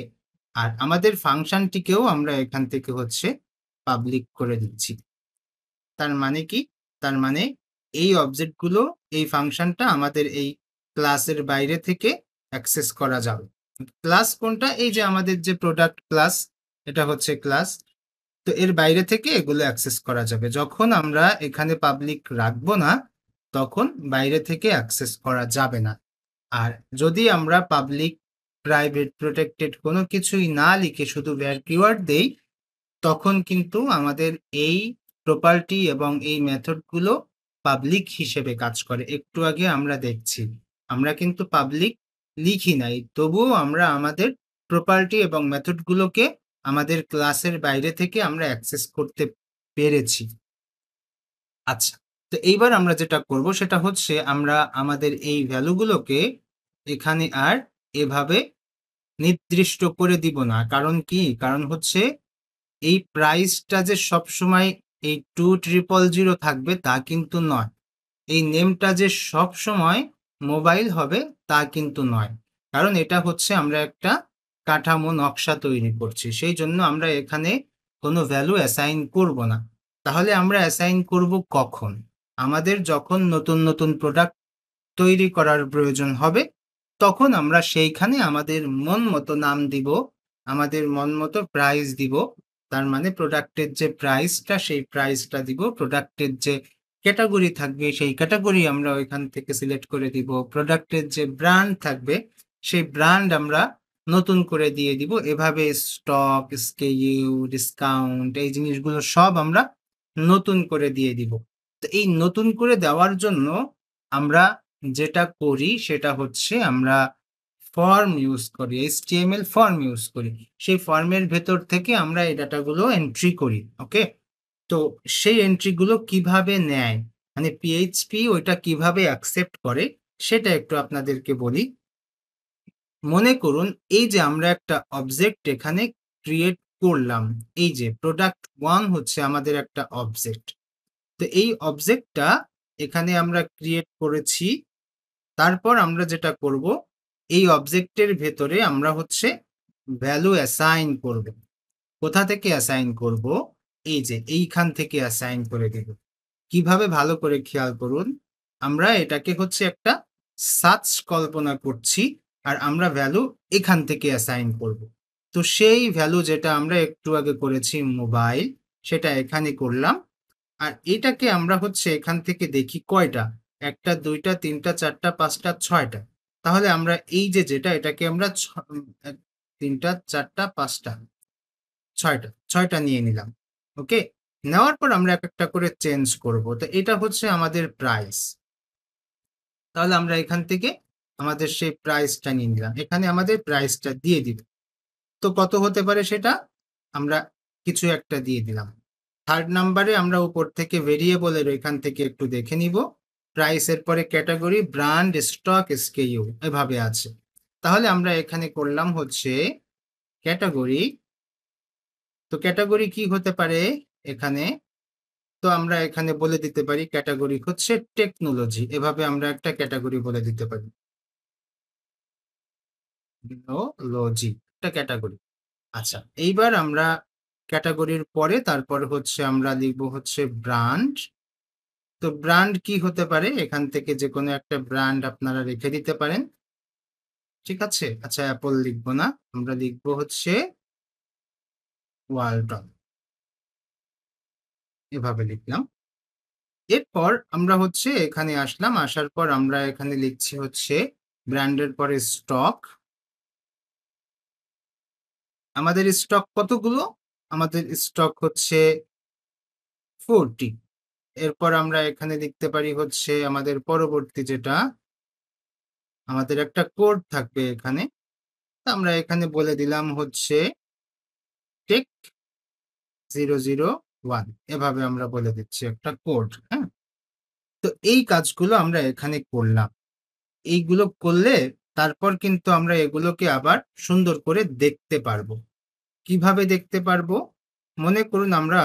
আর আমাদের ফাংশনটিকেও আমরা এখান থেকে হচ্ছে পাবলিক করে দিচ্ছি। তার মানে কি? তার মানে এই অবজেক্টগুলো, এই ফাংশনটা আমাদের এই ক্লাসের বাইরে থেকে অ্যাক্সেস করা যাবে। ক্লাস কোনটা? এই যে আমাদের যে প্রোডাক্ট ক্লাস, এটা হচ্ছে ক্লাস। তো এর বাইরে থেকে এগুলো অ্যাক্সেস করা যাবে। যখন আমরা এখানে পাবলিক রাখবো না, তখন বাইরে থেকে অ্যাক্সেস করা যাবে না। আর যদি আমরা পাবলিক, প্রাইভেট, প্রোটেক্টেড কোনো কিছুই না লিখে শুধু var কিওয়ার্ড দেই, তখন কিন্তু আমাদের এই প্রপার্টি এবং এই মেথডগুলো পাবলিক হিসেবে কাজ করে। একটু আগে আমরা দেখছি। আমরা কিন্তু পাবলিক লিখি নাই। তবুও আমরা আমাদের প্রপার্টি এবং মেথডগুলোকে আমাদের ক্লাসের বাইরে থেকে আমরা অ্যাক্সেস করতে পেরেছি। আচ্ছা, তো এইবার আমরা যেটা করব সেটা হচ্ছে আমরা আমাদের এই ভ্যালুগুলোকে এখানে আর এভাবে নির্দিষ্ট করে দিব না। কারণ কি? কারণ হচ্ছে এই প্রাইসটা যে সবসময় এই 2000 থাকবে তা কিন্তু নয়। এই নেমটা যে সবসময় মোবাইল হবে তা কিন্তু নয়। কারণ এটা হচ্ছে আমরা একটা কাঠামো নকশা তৈরি করছি। সেই জন্য আমরা এখানে কোনো ভ্যালু অ্যাসাইন করব না। তাহলে আমরা অ্যাসাইন করব কখন? আমাদের যখন নতুন, নতুন প্রোডাক্ট তৈরি করার প্রয়োজন হবে, তখন আমরা সেইখানে আমাদের মন মতো নাম দিব, আমাদের মন মতো প্রাইস দিব। তার মানে প্রোডাক্টের যে প্রাইসটা সেই প্রাইসটা দিব। প্রোডাক্টের যে ক্যাটাগরি থাকবে সেই ক্যাটাগরি আমরা ওইখান থেকে সিলেক্ট করে দিব। প্রোডাক্টের যে ব্র্যান্ড থাকবে সেই ব্র্যান্ড আমরা নতুন করে দিয়ে দিব। এভাবে স্টক, SKU, ডিসকাউন্ট এই জিনিসগুলো সব আমরা নতুন করে দিয়ে দিব। তো এই নতুন করে দেওয়ার জন্য আমরা যেটা করি সেটা হচ্ছে আমরা ফর্ম ইউজ করি, HTML ফর্ম ইউজ করি। সেই ফর্মের ভেতর থেকে আমরা এই ডাটাগুলো এন্ট্রি করি। ওকে? তো সেই এন্ট্রিগুলো কিভাবে নেয়, মানে PHP ওইটা কিভাবে অ্যাকসেপ্ট করে সেটা একটু আপনাদেরকে বলি। মনে করুন এই যে আমরা একটা অবজেক্ট এখানে ক্রিয়েট করলাম। এই যে প্রোডাক্ট 1 হচ্ছে আমাদের একটা অবজেক্ট। তো এই অবজেক্টটা এখানে আমরা ক্রিয়েট করেছি। তারপর আমরা যেটা করব, এই অবজেক্টের ভেতরে আমরা হচ্ছে ভ্যালু অ্যাসাইন করব। কোথা থেকে অ্যাসাইন করব? এই যে এইখান থেকে অ্যাসাইন করে দেব। কিভাবে? ভালো করে খেয়াল করুন। আমরা এটাকে হচ্ছে একটা সার্চ কল্পনা করছি, আর আমরা ভ্যালু এখান থেকে অ্যাসাইন করব। তো সেই ভ্যালু যেটা আমরা একটু আগে করেছি মোবাইল, সেটা এখানে করলাম। আর এটাকে আমরা হচ্ছে এখান থেকে দেখি কয়টা, ১টা ২টা ৩টা ৪টা ৫টা ৬টা। তাহলে আমরা এই যে যেটা এটাকে আমরা ৩টা ৪টা ৫টা ৬টা নিয়ে নিলাম। ওকে? নেওয়ার পর আমরা এক একটা করে চেঞ্জ করব। তো এটা হচ্ছে আমাদের প্রাইস। তাহলে আমরা এখান থেকে আমাদের সেই প্রাইসটা নিয়ে নিলাম। এখানে আমাদের প্রাইসটা দিয়ে দিব। তো কত হতে পারে সেটা? আমরা কিছু একটা দিয়ে দিলাম। 3rd নাম্বারে আমরা উপর থেকে ভেরিয়েবলের এখান থেকে একটু দেখে নিব। প্রাইসের পরে ক্যাটেগরি, ব্র্যান্ড, স্টক, SKU এভাবে আছে। তাহলে আমরা এখানে করলাম হচ্ছে ক্যাটেগরি। তো ক্যাটেগরি কি হতে পারে এখানে? তো আমরা এখানে বলে দিতে পারি ক্যাটেগরি হচ্ছে টেকনোলজি। এভাবে আমরা একটা ক্যাটেগরি বলে দিতে পারি। টেকনোলজি একটা ক্যাটেগরি। আচ্ছা, এইবার আমরা ক্যাটেগরির পরে তারপর হচ্ছে আমরা লিখব হচ্ছে ব্র্যান্ড। তো ব্র্যান্ড কি হতে পারে? এখান থেকে যেকোনো একটা ব্র্যান্ড আপনারা রেখে দিতে পারেন। ঠিক আছে? আচ্ছা, অ্যাপল লিখব না। আমরা লিখব হচ্ছে ওয়ালটন। এভাবে লিখলাম। এরপর আমরা হচ্ছে এখানে আসলাম। আসার পর আমরা এখানে লিখছি হচ্ছে ব্র্যান্ডের পরে স্টক। আমাদের স্টক কতগুলো? আমাদের স্টক হচ্ছে 40। এরপর আমরা এখানে লিখতে পারি হচ্ছে আমাদের পরবর্তী যেটা, আমাদের একটা কোড থাকবে এখানে। তো আমরা এখানে বলে দিলাম হচ্ছে টেক 001। এভাবে আমরা বলে দিচ্ছি একটা কোড। হ্যাঁ? তো এই কাজগুলো আমরা এখানে করলাম। এইগুলো করলে তারপর কিন্তু আমরা এগুলোকে আবার সুন্দর করে দেখতে পারবো। কিভাবে দেখতে পারবো? মনে করুন আমরা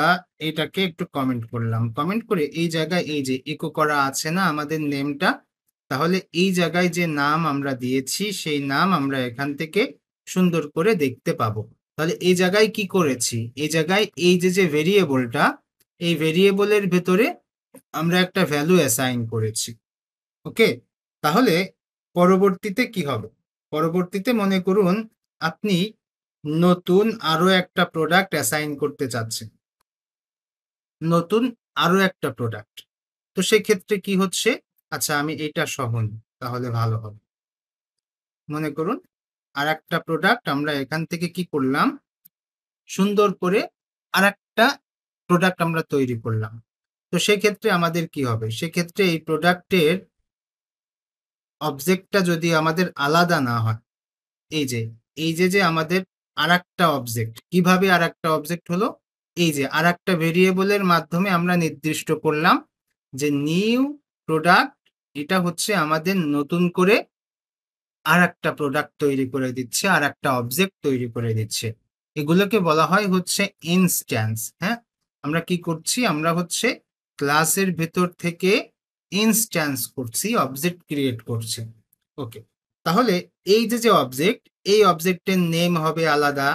এটাকে একটু কমেন্ট করলাম। কমেন্ট করে এই জায়গায় এই যে ইকো করা আছে না আমাদের নেমটা? তাহলে এই জায়গায় যে নাম আমরা দিয়েছি সেই নাম আমরা এখান থেকে সুন্দর করে দেখতে পাবো। তাহলে এই জায়গায় কি করেছি? এই জায়গায় এই যে ভেরিয়েবলটা, এই ভেরিয়েবলের ভেতরে আমরা একটা ভ্যালু অ্যাসাইন করেছি। ওকে? তাহলে পরবর্তীতে কি হবে? পরবর্তীতে মনে করুন আপনি নতুন আরো একটা প্রোডাক্ট অ্যাসাইন করতে চাচ্ছেন। নতুন আরো একটা প্রোডাক্ট। তো সেক্ষেত্রে কি হচ্ছে? আচ্ছা, আমি এটা সহ নিই, তাহলে ভালো হবে। মনে করুন আরেকটা প্রোডাক্ট আমরা এখান থেকে কি করলাম? সুন্দর করে আরেকটা প্রোডাক্ট আমরা তৈরি করলাম। তো সেক্ষেত্রে আমাদের কি হবে? সেক্ষেত্রে এই প্রোডাক্টের অবজেক্টটা যদি আমাদের আলাদা না হয়, এই যে, যে আমাদের আরেকটা অবজেক্ট, কিভাবে আরেকটা অবজেক্ট হলো? এই যে আরেকটা ভেরিয়েবলের মাধ্যমে আমরা নির্দিষ্ট করলাম যে নিউ প্রোডাক্ট, এটা হচ্ছে আমাদের নতুন করে আরেকটা প্রোডাক্ট তৈরি করে দিচ্ছে, আরেকটা অবজেক্ট তৈরি করে দিচ্ছে। এগুলোকে বলা হয় হচ্ছে ইনস্ট্যান্স। হ্যাঁ? আমরা কি করছি? আমরা হচ্ছে ক্লাসের ভেতর থেকে ইনস্ট্যান্স করছি, অবজেক্ট ক্রিয়েট করছি। ওকে। তাহলে এই যে অবজেক্ট, এই অবজেক্টের নেম হবে আলাদা,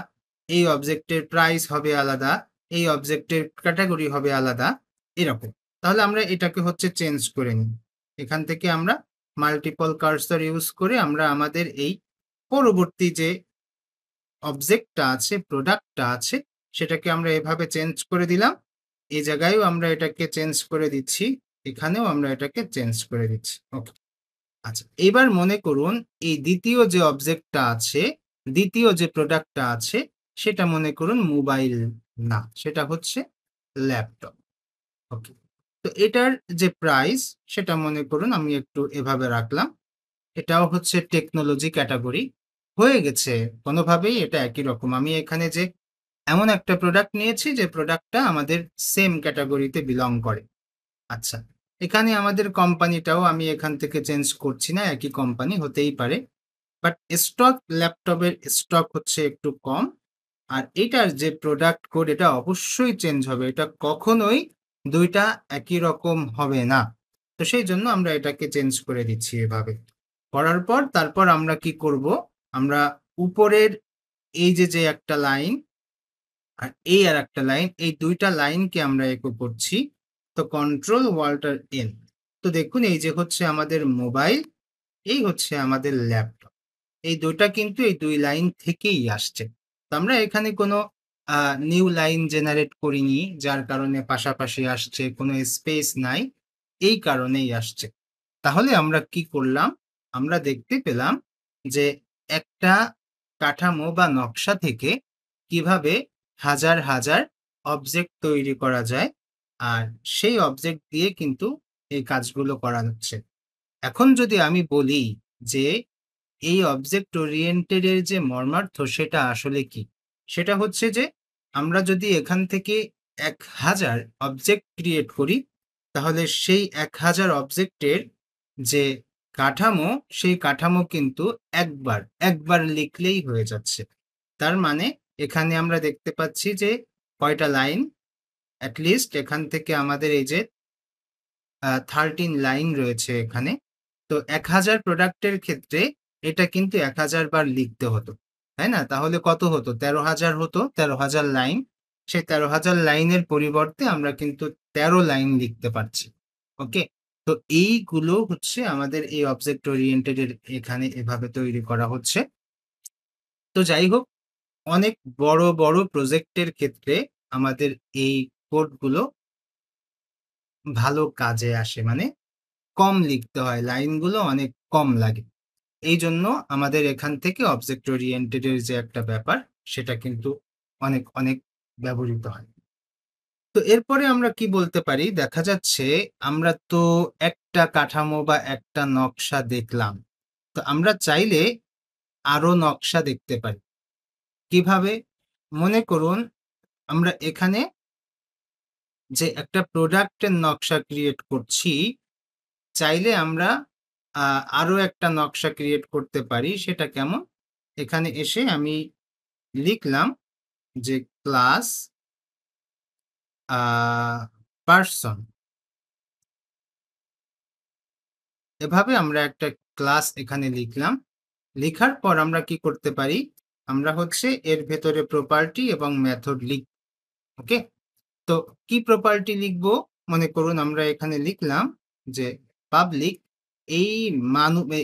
এই অবজেক্টের প্রাইস হবে আলাদা, এই অবজেক্টের ক্যাটাগরি হবে আলাদা, এরকম। তাহলে আমরা এটাকে হচ্ছে চেঞ্জ করে নিই। এখান থেকে আমরা মাল্টিপল কার্সর ইউজ করে আমরা আমাদের এই পরবর্তী যে অবজেক্টটা আছে, প্রোডাক্টটা আছে, সেটাকে আমরা এভাবে চেঞ্জ করে দিলাম। এই জায়গায়ও আমরা এটাকে চেঞ্জ করে দিচ্ছি, এখানেও আমরা এটাকে চেঞ্জ করে দিচ্ছি। ওকে। আচ্ছা, এবার মনে করুন এই দ্বিতীয় যে অবজেক্টটা আছে, দ্বিতীয় যে প্রোডাক্টটা আছে, সেটা মনে করুন মোবাইল না, সেটা হচ্ছে ল্যাপটপ। ওকে। তো এটার যে প্রাইস, সেটা মনে করুন আমি একটু এভাবে রাখলাম। এটাও হচ্ছে টেকনোলজি ক্যাটাগরি। হয়ে গেছে। কোনোভাবেই এটা একই রকম। আমি এখানে যে এমন একটা প্রোডাক্ট নিয়েছি যে প্রোডাক্টটা আমাদের সেম ক্যাটাগরিতে বিলং করে। আচ্ছা, এখানে আমাদের কোম্পানিটাও আমি এখান থেকে চেঞ্জ করছি না, একই কোম্পানি হতেই পারে। বাট স্টক, ল্যাপটপের স্টক হচ্ছে একটু কম। আর এটার যে প্রোডাক্ট কোড, এটা অবশ্যই চেঞ্জ হবে। এটা কখনোই দুইটা একই রকম হবে না। তো সেই জন্য আমরা এটাকে চেঞ্জ করে দিচ্ছি এভাবে। করার পর তারপর আমরা কি করব? আমরা উপরের এই যে একটা লাইন আর এই আরেকটা লাইন, এই ২ টা লাইনকে আমরা একো করছি। তো কন্ট্রোল ওয়াল্টার এন। তো দেখুন এই যে হচ্ছে আমাদের মোবাইল, এই হচ্ছে আমাদের ল্যাপটপ। এই ২ টা কিন্তু এই ২ লাইন থেকেই আসছে। তো আমরা এখানে কোনো নিউ লাইন জেনারেট করিনি, যার কারণে পাশাপাশি আসছে, কোনো স্পেস নাই, এই কারণেই আসছে। তাহলে আমরা কি করলাম? আমরা দেখতে পেলাম যে একটা কাঠামো বা নকশা থেকে কিভাবে হাজার অবজেক্ট তৈরি করা যায়, আর সেই অবজেক্ট দিয়ে কিন্তু এই কাজগুলো করা হচ্ছে। এখন যদি আমি বলি যে এই অবজেক্ট ওরিয়েন্টেড এর যে মর্মার্থ সেটা আসলে কি? সেটা হচ্ছে যে আমরা যদি এখান থেকে ১,০০০ অবজেক্ট ক্রিয়েট করি, তাহলে সেই ১,০০০ অবজেক্টের যে কাঠামো, সেই কাঠামো কিন্তু একবার লিখলেই হয়ে যাচ্ছে। তার মানে এখানে আমরা দেখতে পাচ্ছি যে কয়টা লাইন? এট লিস্ট এখান থেকে আমাদের এই যে 13 লাইন রয়েছে এখানে। তো ১,০০০ প্রোডাক্টের ক্ষেত্রে এটা কিন্তু ১,০০০ বার লিখতে হতো। তাই না? তাহলে কত হতো? ১৩,০০০ হতো, ১৩,০০০ লাইন। সেই ১৩,০০০ লাইনের পরিবর্তে আমরা কিন্তু ১৩ লাইন লিখতে পারছি। ওকে? তো এইগুলো হচ্ছে আমাদের এই অবজেক্ট ওরিয়েন্টেড এর এখানে এভাবে তৈরি করা হচ্ছে। তো যাই হোক, অনেক বড় প্রজেক্টের ক্ষেত্রে আমাদের এই কোডগুলো ভালো কাজে আসে। মানে কম লিখতে হয়, লাইনগুলো অনেক কম লাগে। এইজন্য আমাদের এখান থেকে অবজেক্ট ওরিয়েন্টেড এর যে একটা ব্যাপার, সেটা কিন্তু অনেক ব্যবহৃত হয়। তো এরপরে আমরা কি বলতে পারি? দেখা যাচ্ছে আমরা তো একটা কাঠামো বা একটা নকশা দেখলাম। তো আমরা চাইলে আরো নকশা দেখতে পারি। কিভাবে? মনে করুন আমরা এখানে যে একটা প্রোডাক্টের নকশা ক্রিয়েট করছি, চাইলে আমরা আরো একটা নকশা ক্রিয়েট করতে পারি। সেটা কেমন? এখানে এসে আমি লিখলাম যে ক্লাস আ পারসন। এভাবে আমরা একটা ক্লাস এখানে লিখলাম। লিখার পর আমরা কি করতে পারি? আমরা হচ্ছে এর ভেতরে প্রপার্টি এবং মেথড ওকে? তো কি প্রপার্টি লিখবো? মনে করুন আমরা এখানে লিখলাম যে পাবলিক এই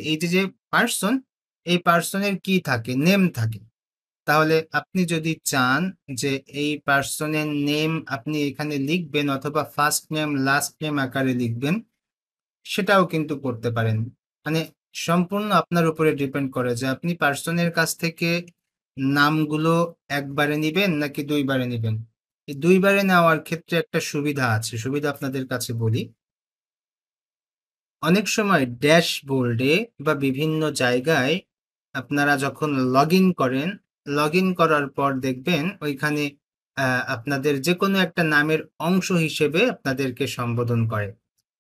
এই যে পারসন, এই পারসনের কি থাকে? নেম থাকে। তাহলে আপনি যদি চান যে এই পারসনের নেম আপনি এখানে লিখবেন অথবা ফার্স্ট নেম, লাস্ট নেম আকারে লিখবেন, সেটাও কিন্তু করতে পারেন। মানে সম্পূর্ণ আপনার উপরে ডিপেন্ড করে যে আপনি পারসনের কাছ থেকে নামগুলো একবারে নিবেন নাকি ২ বারে নিবেন। এই ২ বারে নেওয়ার ক্ষেত্রে একটা সুবিধা আছে। সুবিধা আপনাদের কাছে বলি। অনেক সময় ড্যাশবোর্ডে বা বিভিন্ন জায়গায় আপনারা যখন লগইন করেন, লগইন করার পর দেখবেন ওইখানে আপনাদের যেকোনো একটা নামের অংশ হিসেবে আপনাদেরকে সম্বোধন করে।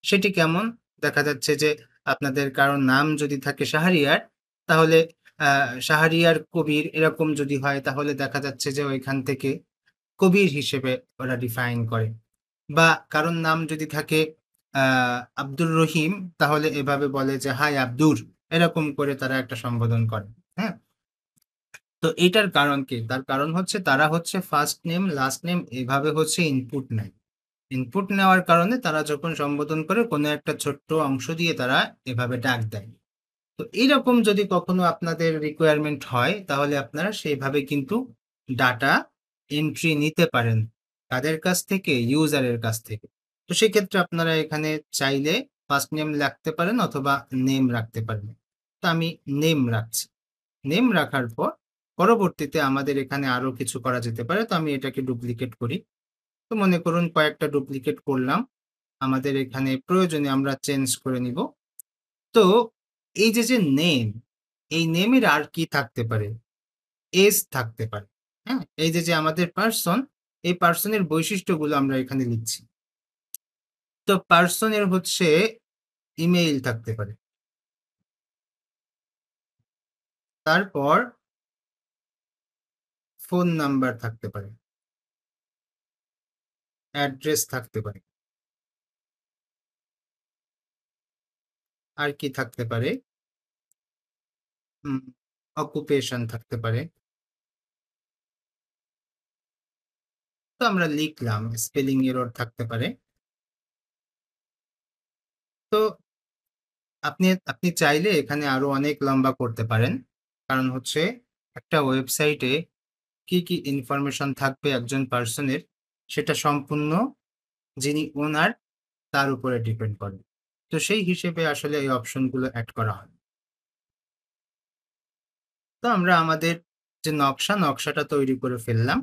সেটি কেমন? দেখা যাচ্ছে যে আপনাদের কারো নাম যদি থাকে শাহরিয়ার, তাহলে আ শাহরিয়ার কবির এরকম যদি হয় তাহলে দেখা যাচ্ছে যে ওইখান থেকে কবির হিসেবে ওরা ডিফাইন করে। বা কারোর নাম যদি থাকে আ আব্দুর রহিম, তাহলে এভাবে বলে যে, "হাই আব্দুর।" এরকম করে তারা একটা সম্বোধন করে। হ্যাঁ? তো এইটার কারণ কি? তার কারণ হচ্ছে তারা হচ্ছে ফার্স্ট নেম, লাস্ট নেম এভাবে হচ্ছে ইনপুট নেয়। ইনপুট নেওয়ার কারণে তারা যখন সম্বোধন করে কোনো একটা ছোট্ট অংশ দিয়ে তারা এভাবে ডাক দেয়। তো এইরকম যদি কখনো আপনাদের রিকোয়ারমেন্ট হয়, তাহলে আপনারা সেইভাবে কিন্তু ডাটা এন্ট্রি নিতে পারেন। কাদের কাছ থেকে? ইউজারের কাছ থেকে। তো সেক্ষেত্রে আপনারা এখানে চাইলে ফার্স্ট নেম রাখতে পারেন অথবা নেম রাখতে পারেন। তো আমি নেম রাখছি। নেম রাখার পর পরবর্তীতে আমাদের এখানে আরো কিছু করা যেতে পারে। তো আমি এটাকে ডুপ্লিকেট করি। তো মনে করুন কয়েকটা ডুপ্লিকেট করলাম। আমাদের এখানে প্রয়োজনে আমরা চেঞ্জ করে নিব। তো এই যে নেম, এই নেমের আর কি থাকতে পারে? এজ থাকতে পারে। হ্যাঁ? এই যে আমাদের পারসন, এই পারসনের বৈশিষ্ট্যগুলো আমরা এখানে লিখছি। তো পারসনের হচ্ছে ইমেইল থাকতে পারে। তারপর ফোন নাম্বার থাকতে পারে। অ্যাড্রেস থাকতে পারে। আর কি থাকতে পারে? অকুপেশন থাকতে পারে। তো আমরা লিখলাম, স্পেলিং এরর থাকতে পারে। তো আপনি চাইলে এখানে আরো অনেক লম্বা করতে পারেন, কারণ হচ্ছে একটা ওয়েবসাইটে কি কি ইনফরমেশন থাকবে একজন পার্সনের, সেটা সম্পূর্ণ যিনি ওনার তার উপরে ডিপেন্ড করে। তো সেই হিসেবে আসলে এই অপশনগুলো অ্যাড করা হয়। তো আমরা আমাদের যে নকশাটা তৈরি করে ফেললাম।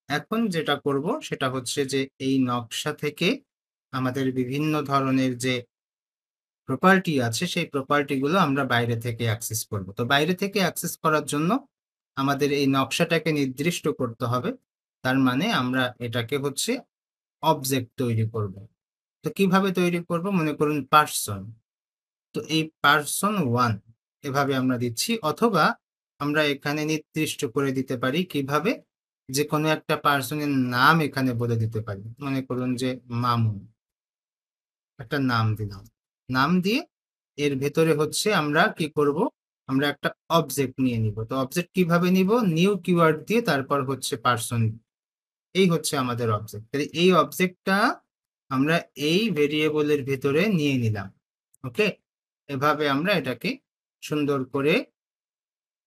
এখন যেটা করব সেটা হচ্ছে যে এই নকশা থেকে আমাদের বিভিন্ন ধরনের যে প্রপার্টি আছে সেই প্রপার্টি গুলো আমরা বাইরে থেকে অ্যাক্সেস করব। তো বাইরে থেকে অ্যাক্সেস করার জন্য আমাদের এই নকশাটাকে নির্দিষ্ট করতে হবে। তার মানে আমরা এটাকে হচ্ছে অবজেক্ট তৈরি করব। তো কিভাবে তৈরি করব? মনে করুন পার্সন। তো এই পার্সন 1 এভাবে আমরা দিচ্ছি, অথবা আমরা এখানে নির্দিষ্ট করে দিতে পারি কিভাবে, যে কোনো একটা পার্সনের নাম এখানে বলে দিতে পারি। মনে করুন যে মামুন, একটা নাম দিলাম। নাম দিয়ে এর ভেতরে হচ্ছে আমরা কি করব, আমরা একটা অবজেক্ট নিয়ে নিব। তো অবজেক্ট কিভাবে নিব? নিউ কিওয়ার্ড দিয়ে তারপর হচ্ছে পার্সন। এই হচ্ছে আমাদের অবজেক্ট। তাহলে এই অবজেক্টটা আমরা এই ভেরিয়েবলের ভেতরে নিয়ে নিলাম। ওকে, এভাবে আমরা এটাকে সুন্দর করে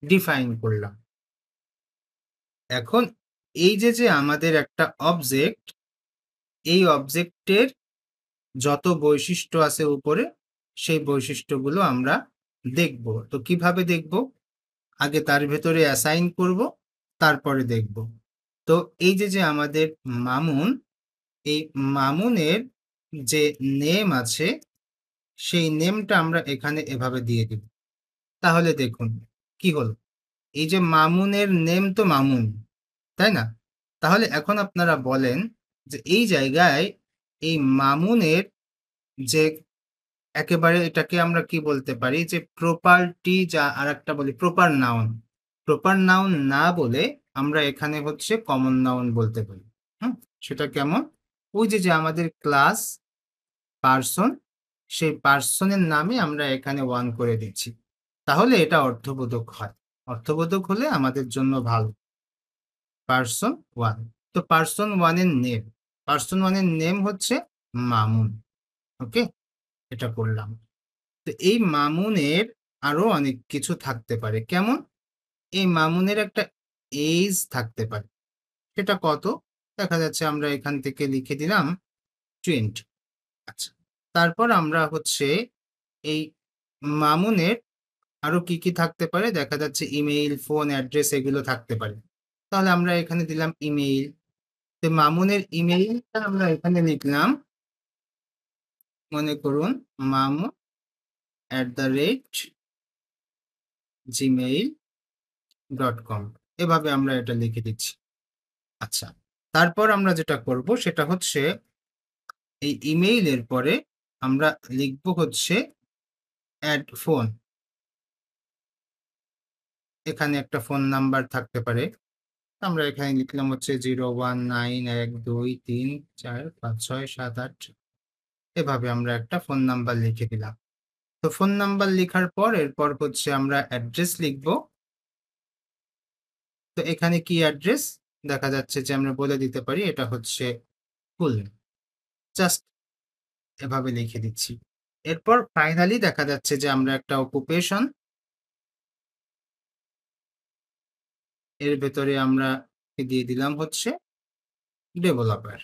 ডিফাইন করলাম। এখন এই যে আমাদের একটা অবজেক্ট, এই অবজেক্টের যত বৈশিষ্ট্য আছে উপরে, সেই বৈশিষ্ট্যগুলো আমরা দেখব। তো কিভাবে দেখব? আগে তার ভেতরে অ্যাসাইন করব, তারপরে দেখব। তো এই যে আমাদের মামুন, এই মামুনের যে নেম আছে সেই নেমটা আমরা এখানে এভাবে দিয়ে দিব। তাহলে দেখুন কি হলো, এই যে মামুনের নেম তো মামুন, তাই না? তাহলে এখন আপনারা বলেন যে এই জায়গায় এই মামুনের যে একেবারে এটাকে আমরা কি বলতে পারি, যে প্রপার্টি, যা আর একটা বলি প্রপার নাউন। প্রপার নাউন না বলে আমরা এখানে হচ্ছে কমন নাউন বলতে পারি। হুম, সেটা কেমন? ওই যে আমাদের ক্লাস পার্সন, সেই পার্সনের নামে আমরা এখানে 1 করে দিচ্ছি। তাহলে এটা অর্থবোধক হয়। অর্থবোধক হলে আমাদের জন্য ভালো। পার্সন 1। তো পার্সন 1 এর নেম, পার্সন 1 এর নেম হচ্ছে মামুন। ওকে, এটা করলাম। তো এই মামুনের আরো অনেক কিছু থাকতে পারে। কেমন? এই মামুনের একটা এজ থাকতে পারে। সেটা কত? দেখা যাচ্ছে আমরা এখান থেকে লিখে দিলাম 20। আচ্ছা, তারপর আমরা হচ্ছে এই মামুনের আরো কি কি থাকতে পারে, দেখা যাচ্ছে ইমেইল, ফোন অ্যাড্রেস এগুলো থাকতে পারে। তাহলে আমরা এখানে দিলাম ইমেইল। তো মামুনের ইমেইলটা আমরা এখানে লিখলাম, মনে করুন mamu@gmail.com। এভাবে আমরা এটা লিখে দিচ্ছি। আচ্ছা, তারপর আমরা যেটা করব সেটা হচ্ছে এই ইমেইলের পরে আমরা লিখব হচ্ছে অ্যাড ফোন। এখানে একটা ফোন নাম্বার থাকতে পারে। আমরা এখানে লিখলাম হচ্ছে 01912345678। এভাবে আমরা একটা ফোন নাম্বার লিখে দিলাম। তো ফোন নাম্বার লেখার পর এরপর হচ্ছে আমরা অ্যাড্রেস লিখব। তো এখানে কি অ্যাড্রেস? দেখা যাচ্ছে যে আমরা বলে দিতে পারি এটা হচ্ছে ফুল। জাস্ট এভাবে লিখে দিচ্ছি। এরপর ফাইনালি দেখা যাচ্ছে যে আমরা একটা অকুপেশন, এর ভেতরে আমরা দিয়ে দিলাম হচ্ছে ডেভেলপার।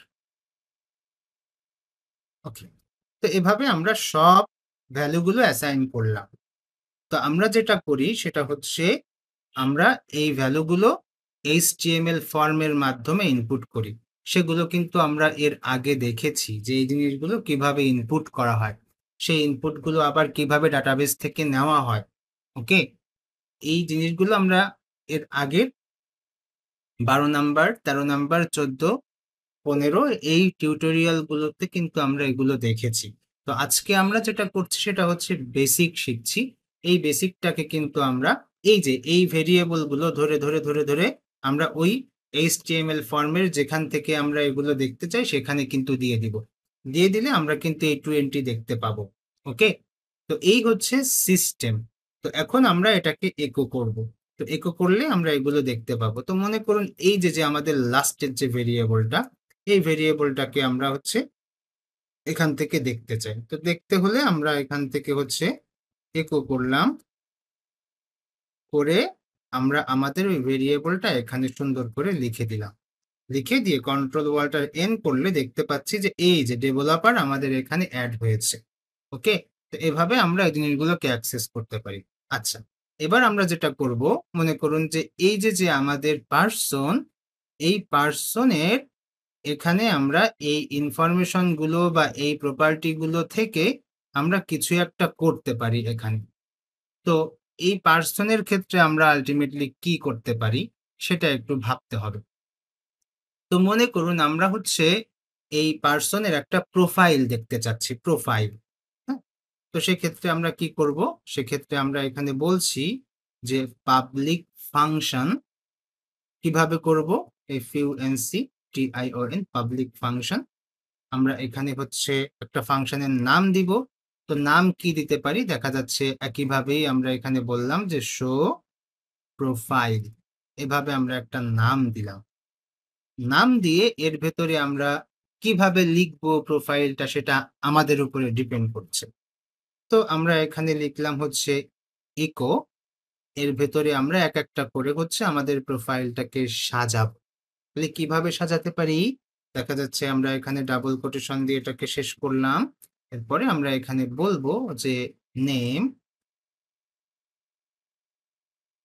ওকে, তো এভাবে আমরা সব ভ্যালুগুলো অ্যাসাইন করলাম। তো আমরা যেটা করি সেটা হচ্ছে আমরা এই ভ্যালুগুলো HTML ফর্মের মাধ্যমে ইনপুট করি। সেগুলো কিন্তু আমরা এর আগে দেখেছি যে এই জিনিসগুলো কিভাবে ইনপুট করা হয়, সেই ইনপুটগুলো আবার কিভাবে ডাটাবেস থেকে নেওয়া হয়। ওকে, এই জিনিসগুলো আমরা এর আগের 12 নাম্বার, 13 নাম্বার, 14, 15 এই টিউটোরিয়ালগুলোতে কিন্তু আমরা এগুলো দেখেছি। তো আজকে আমরা যেটা করছি সেটা হচ্ছে বেসিক শিখছি। এই বেসিকটাকে কিন্তু আমরা এই যে এই ভেরিয়েবলগুলো ধরে ধরে ধরে ধরে আমরা ওই HTML ফর্মের যেখান থেকে আমরা এগুলো দেখতে চাই সেখানে কিন্তু দিয়ে দিব। দিয়ে দিলে আমরা কিন্তু এই 20 দেখতে পাবো। ওকে, তো এই হচ্ছে সিস্টেম। তো এখন আমরা এটাকে একো করব। তো একো করলে আমরা এগুলো দেখতে পাবো। তো মনে করুন এই যে আমাদের লাস্টের যে ভেরিয়েবলটা, এই ভেরিয়েবলটাকে আমরা হচ্ছে এখান থেকে দেখতে চাই। তো দেখতে হলে আমরা এখান থেকে হচ্ছে একো করলাম, করে আমরা আমাদের ওই ভেরিয়েবলটা এখানে সুন্দর করে লিখে দিলাম। লিখে দিয়ে কন্ট্রোল ওয়াল্টার এন করলে দেখতে পাচ্ছি যে এই যে ডেভেলপার আমাদের এখানে অ্যাড হয়েছে। ওকে, তো এভাবে আমরা এই জিনিসগুলোকে অ্যাক্সেস করতে পারি। আচ্ছা, এবার আমরা যেটা করব, মনে করুন যে এই যে আমাদের পার্সন, এই পার্সনের এখানে আমরা এই ইনফরমেশন গুলো বা এই প্রপার্টি গুলো থেকে আমরা কিছু একটা করতে পারি এখানে। তো এই পার্সনের ক্ষেত্রে আমরা আলটিমেটলি কি করতে পারি সেটা একটু ভাবতে হবে। তো মনে করুন আমরা হচ্ছে এই পার্সনের একটা প্রোফাইল দেখতে চাচ্ছি, প্রোফাইল। হ্যাঁ, তো সেক্ষেত্রে আমরা কি করব, সেক্ষেত্রে আমরা এখানে বলছি যে পাবলিক ফাংশন কিভাবে করব, FUNCTION পাবলিক ফাংশন। আমরা এখানে হচ্ছে একটা ফাংশনের নাম দিব। তো নাম কি দিতে পারি, দেখা যাচ্ছে একইভাবেই আমরা এখানে বললাম যে শো প্রোফাইল, এভাবে আমরা একটা নাম দিলাম। নাম দিয়ে এর ভেতরে আমরা কিভাবে লিখবো প্রোফাইলটা সেটা আমাদের উপরে ডিপেন্ড করছে। তো আমরা এখানে লিখলাম হচ্ছে ইকো, এর ভেতরে আমরা এক একটা করে হচ্ছে আমাদের প্রোফাইলটাকে সাজাবো। তাহলে কিভাবে সাজাতে পারি, দেখা যাচ্ছে আমরা এখানে ডাবল কোটেশন দিয়ে এটাকে শেষ করলাম। এরপরে আমরা এখানে বলবো যে নেম,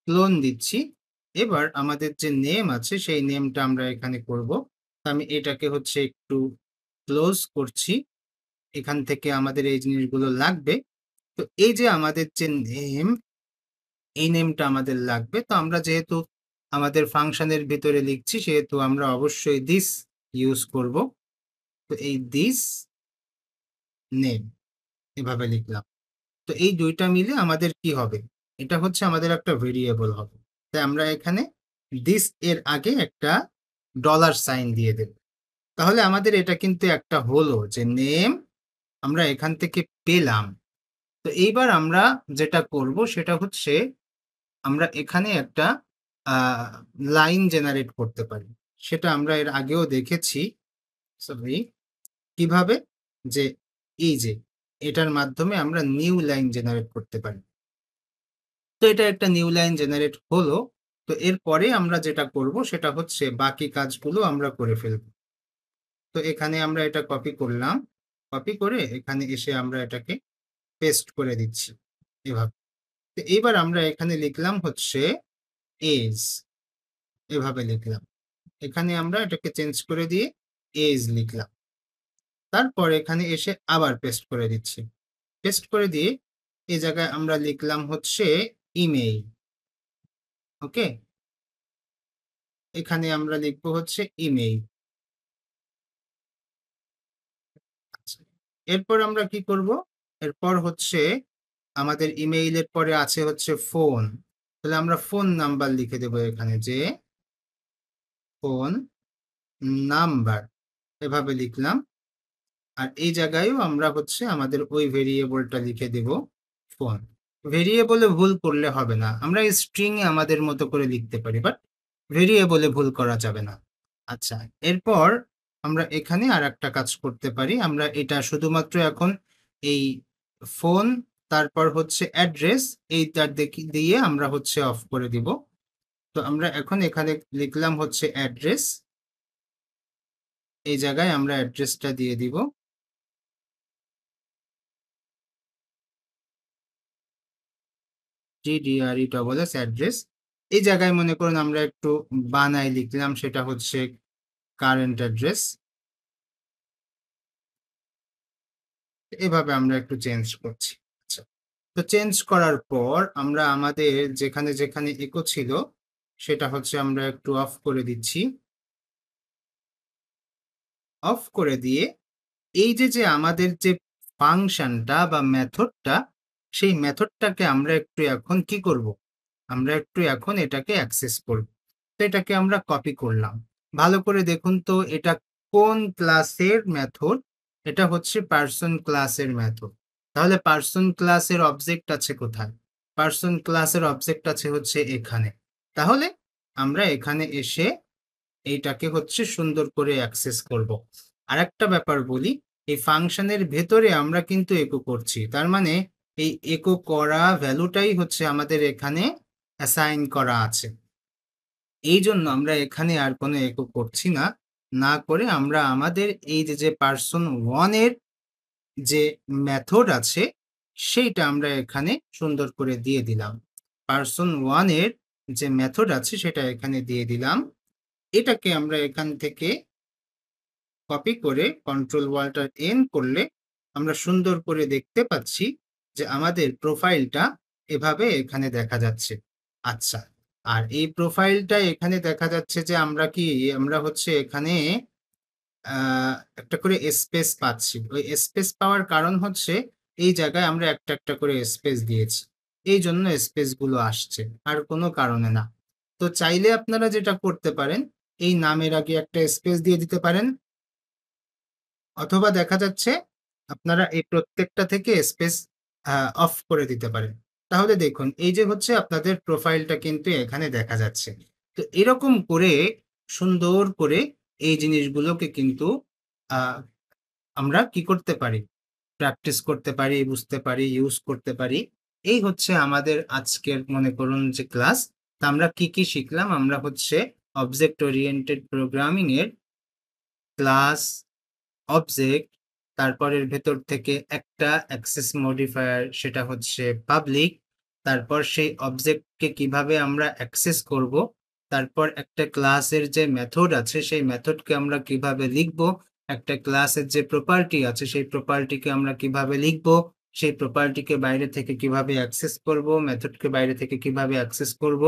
ক্লোন দিচ্ছি। এবার আমাদের যে নেম আছে সেই নেমটা আমরা এখানে করব। আমি এটাকে হচ্ছে একটু ক্লোজ করছি, এখান থেকে আমাদের এই জিনিসগুলো লাগবে। তো এই যে আমাদের যে নেম, এই নেমটা আমাদের লাগবে। তো আমরা যেহেতু আমাদের ফাংশনের ভিতরে লিখছি সেহেতু আমরা অবশ্যই দিস ইউজ করব। তো এই দিস নেম এভাবে লিখলাম। তো এই দুইটা মিলে আমাদের কি হবে, এটা হচ্ছে আমাদের একটা ভেরিয়েবল হবে। তাই আমরা এখানে দিস এর আগে একটা ডলার সাইন দিয়ে দেব। তাহলে আমাদের এটা কিন্তু একটা হলো যে নেম আমরা এখান থেকে পেলাম। তো এইবার আমরা যেটা করব সেটা হচ্ছে আমরা এখানে একটা লাইন জেনারেট করতে পারি। সেটা আমরা এর আগেও দেখেছি, সরি, কিভাবে, যে এই যে এটার মাধ্যমে আমরা নিউ লাইন জেনারেট করতে পারি। তো এটা একটা নিউ লাইন জেনারেট হলো। তো এরপরে আমরা যেটা করব সেটা হচ্ছে বাকি কাজগুলো আমরা করে ফেলব। তো এখানে আমরা এটা কপি করলাম, কপি করে এখানে এসে আমরা এটাকে পেস্ট করে দিচ্ছি এভাবে। তো এইবার আমরা এখানে লিখলাম হচ্ছে এজ, এভাবে লিখলাম। এখানে আমরা এটাকে চেঞ্জ করে দিয়ে এজ লিখলাম। তারপর এখানে এসে আবার পেস্ট করে দিচ্ছি। পেস্ট করে দিয়ে এই জায়গায় আমরা লিখলাম হচ্ছে ইমেইল। ওকে, এখানে আমরা লিখবো হচ্ছে ইমেইল। আচ্ছা, এরপর আমরা কি করব, এরপর হচ্ছে আমাদের ইমেইলের পরে আছে হচ্ছে ফোন। তাহলে আমরা ফোন নাম্বার লিখে দেবো এখানে, যে ফোন নাম্বার, এভাবে লিখলাম। আর এই জায়গায়ও আমরা হচ্ছে আমাদের ওই ভেরিয়েবলটা লিখে দেব ফোন। ভেরিয়েবলে ভুল করলে হবে না, আমরা স্ট্রিং এ আমাদের মতো করে লিখতে পারি, বাট ভেরিয়েবলে ভুল করা যাবে না। আচ্ছা, এরপর আমরা এখানে আর একটা কাজ করতে পারি। আমরা এটা শুধুমাত্র এখন এই ফোন, তারপর হচ্ছে অ্যাড্রেস, এইটা দিয়ে আমরা হচ্ছে অফ করে দিব। তো আমরা এখন এখানে লিখলাম হচ্ছে অ্যাড্রেস, এই জায়গায় আমরা অ্যাড্রেসটা দিয়ে দিব। GDRESS address. এই জায়গায় মনে করুন আমরা একটু বানাই লিখলাম, সেটা হচ্ছে কারেন্ট অ্যাড্রেস। এভাবে আমরা একটু চেঞ্জ করছি। আচ্ছা, তো চেঞ্জ করার পর আমরা আমাদের যেখানে যেখানে ইকো ছিল সেটা হচ্ছে আমরা একটু অফ করে দিচ্ছি। অফ করে দিয়ে এই যে আমাদের যে ফাংশনটা বা মেথডটা, সেই মেথডটাকে আমরা একটু এখন কি করব, আমরা একটু এখন এটাকে অ্যাক্সেস করব। তো এটাকে আমরা কপি করলাম। ভালো করে দেখুন তো এটা কোন ক্লাসের মেথড, এটা হচ্ছে পার্সন ক্লাসের মেথড। তাহলে পার্সন ক্লাসের অবজেক্ট আছে কোথায়? পার্সন ক্লাসের অবজেক্ট আছে হচ্ছে এখানে। তাহলে আমরা এখানে এসে এইটাকে হচ্ছে সুন্দর করে অ্যাক্সেস করব। আরেকটা ব্যাপার বলি, এই ফাংশনের ভেতরে আমরা কিন্তু একো করছি, তার মানে এই একো করা ভ্যালুটাই হচ্ছে আমাদের এখানে অ্যাসাইন করা আছে। এই জন্য আমরা এখানে আর কোনো একো করছি না, না করে আমরা আমাদের এই যে পার্সন ওয়ান এর যে মেথড আছে সেইটা আমরা এখানে সুন্দর করে দিয়ে দিলাম। পার্সন ওয়ান এর যে মেথড আছে সেটা এখানে দিয়ে দিলাম। এটাকে আমরা এখান থেকে কপি করে কন্ট্রোল ওয়াল্টার এন করলে আমরা সুন্দর করে দেখতে পাচ্ছি যে আমাদের প্রোফাইলটা এভাবে এখানে দেখা যাচ্ছে। আচ্ছা, আর এই প্রোফাইলটা এখানে দেখা যাচ্ছে যে আমরা হচ্ছে এখানে একটা করে স্পেস পাচ্ছি। ওই স্পেস পাওয়ার কারণ হচ্ছে এই জায়গায় আমরা একটা একটা করে স্পেস দিয়েছি, এই জন্য স্পেস গুলো আসছে, আর কোনো কারণে না। তো চাইলে আপনারা যেটা করতে পারেন, এই নামের আগে একটা স্পেস দিয়ে দিতে পারেন, অথবা দেখা যাচ্ছে আপনারা এই প্রত্যেকটা থেকে স্পেস অফ করে দিতে পারেন। তাহলে দেখুন এই যে হচ্ছে আপনাদের প্রোফাইলটা কিন্তু এখানে দেখা যাচ্ছে। তো এরকম করে সুন্দর করে এই জিনিসগুলোকে কিন্তু আহ, আমরা কি করতে পারি, প্র্যাকটিস করতে পারি, বুঝতে পারি, ইউজ করতে পারি। এই হচ্ছে আমাদের আজকের মনে করুন যে ক্লাস। তা আমরা কি কি শিখলাম? আমরা হচ্ছে অবজেক্ট ওরিয়েন্টেড প্রোগ্রামিং এর ক্লাস, অবজেক্ট, তারপরের ভেতর থেকে একটা অ্যাক্সেস মডিফায়ার, সেটা হচ্ছে পাবলিক। তারপর সেই অবজেক্টকে কিভাবে আমরা অ্যাক্সেস করব, তারপর একটা ক্লাসের যে মেথড আছে সেই মেথডকে আমরা কিভাবে লিখব, একটা ক্লাসের যে প্রপার্টি আছে সেই প্রপার্টিকে আমরা কিভাবে লিখব, সেই প্রপার্টিকে বাইরে থেকে কিভাবে অ্যাক্সেস করব, মেথডকে বাইরে থেকে কিভাবে অ্যাক্সেস করব।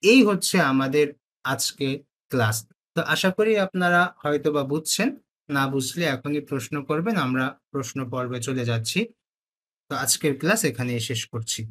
এই হচ্ছে আমাদের আজকে ক্লাস। তো আশা করি আপনারা হয়তোবা বুঝছেন। না বুঝলে এখনই প্রশ্ন করবেন, আমরা প্রশ্ন পর্বে চলে যাচ্ছি। তো আজকের ক্লাস এখানেই শেষ করছি।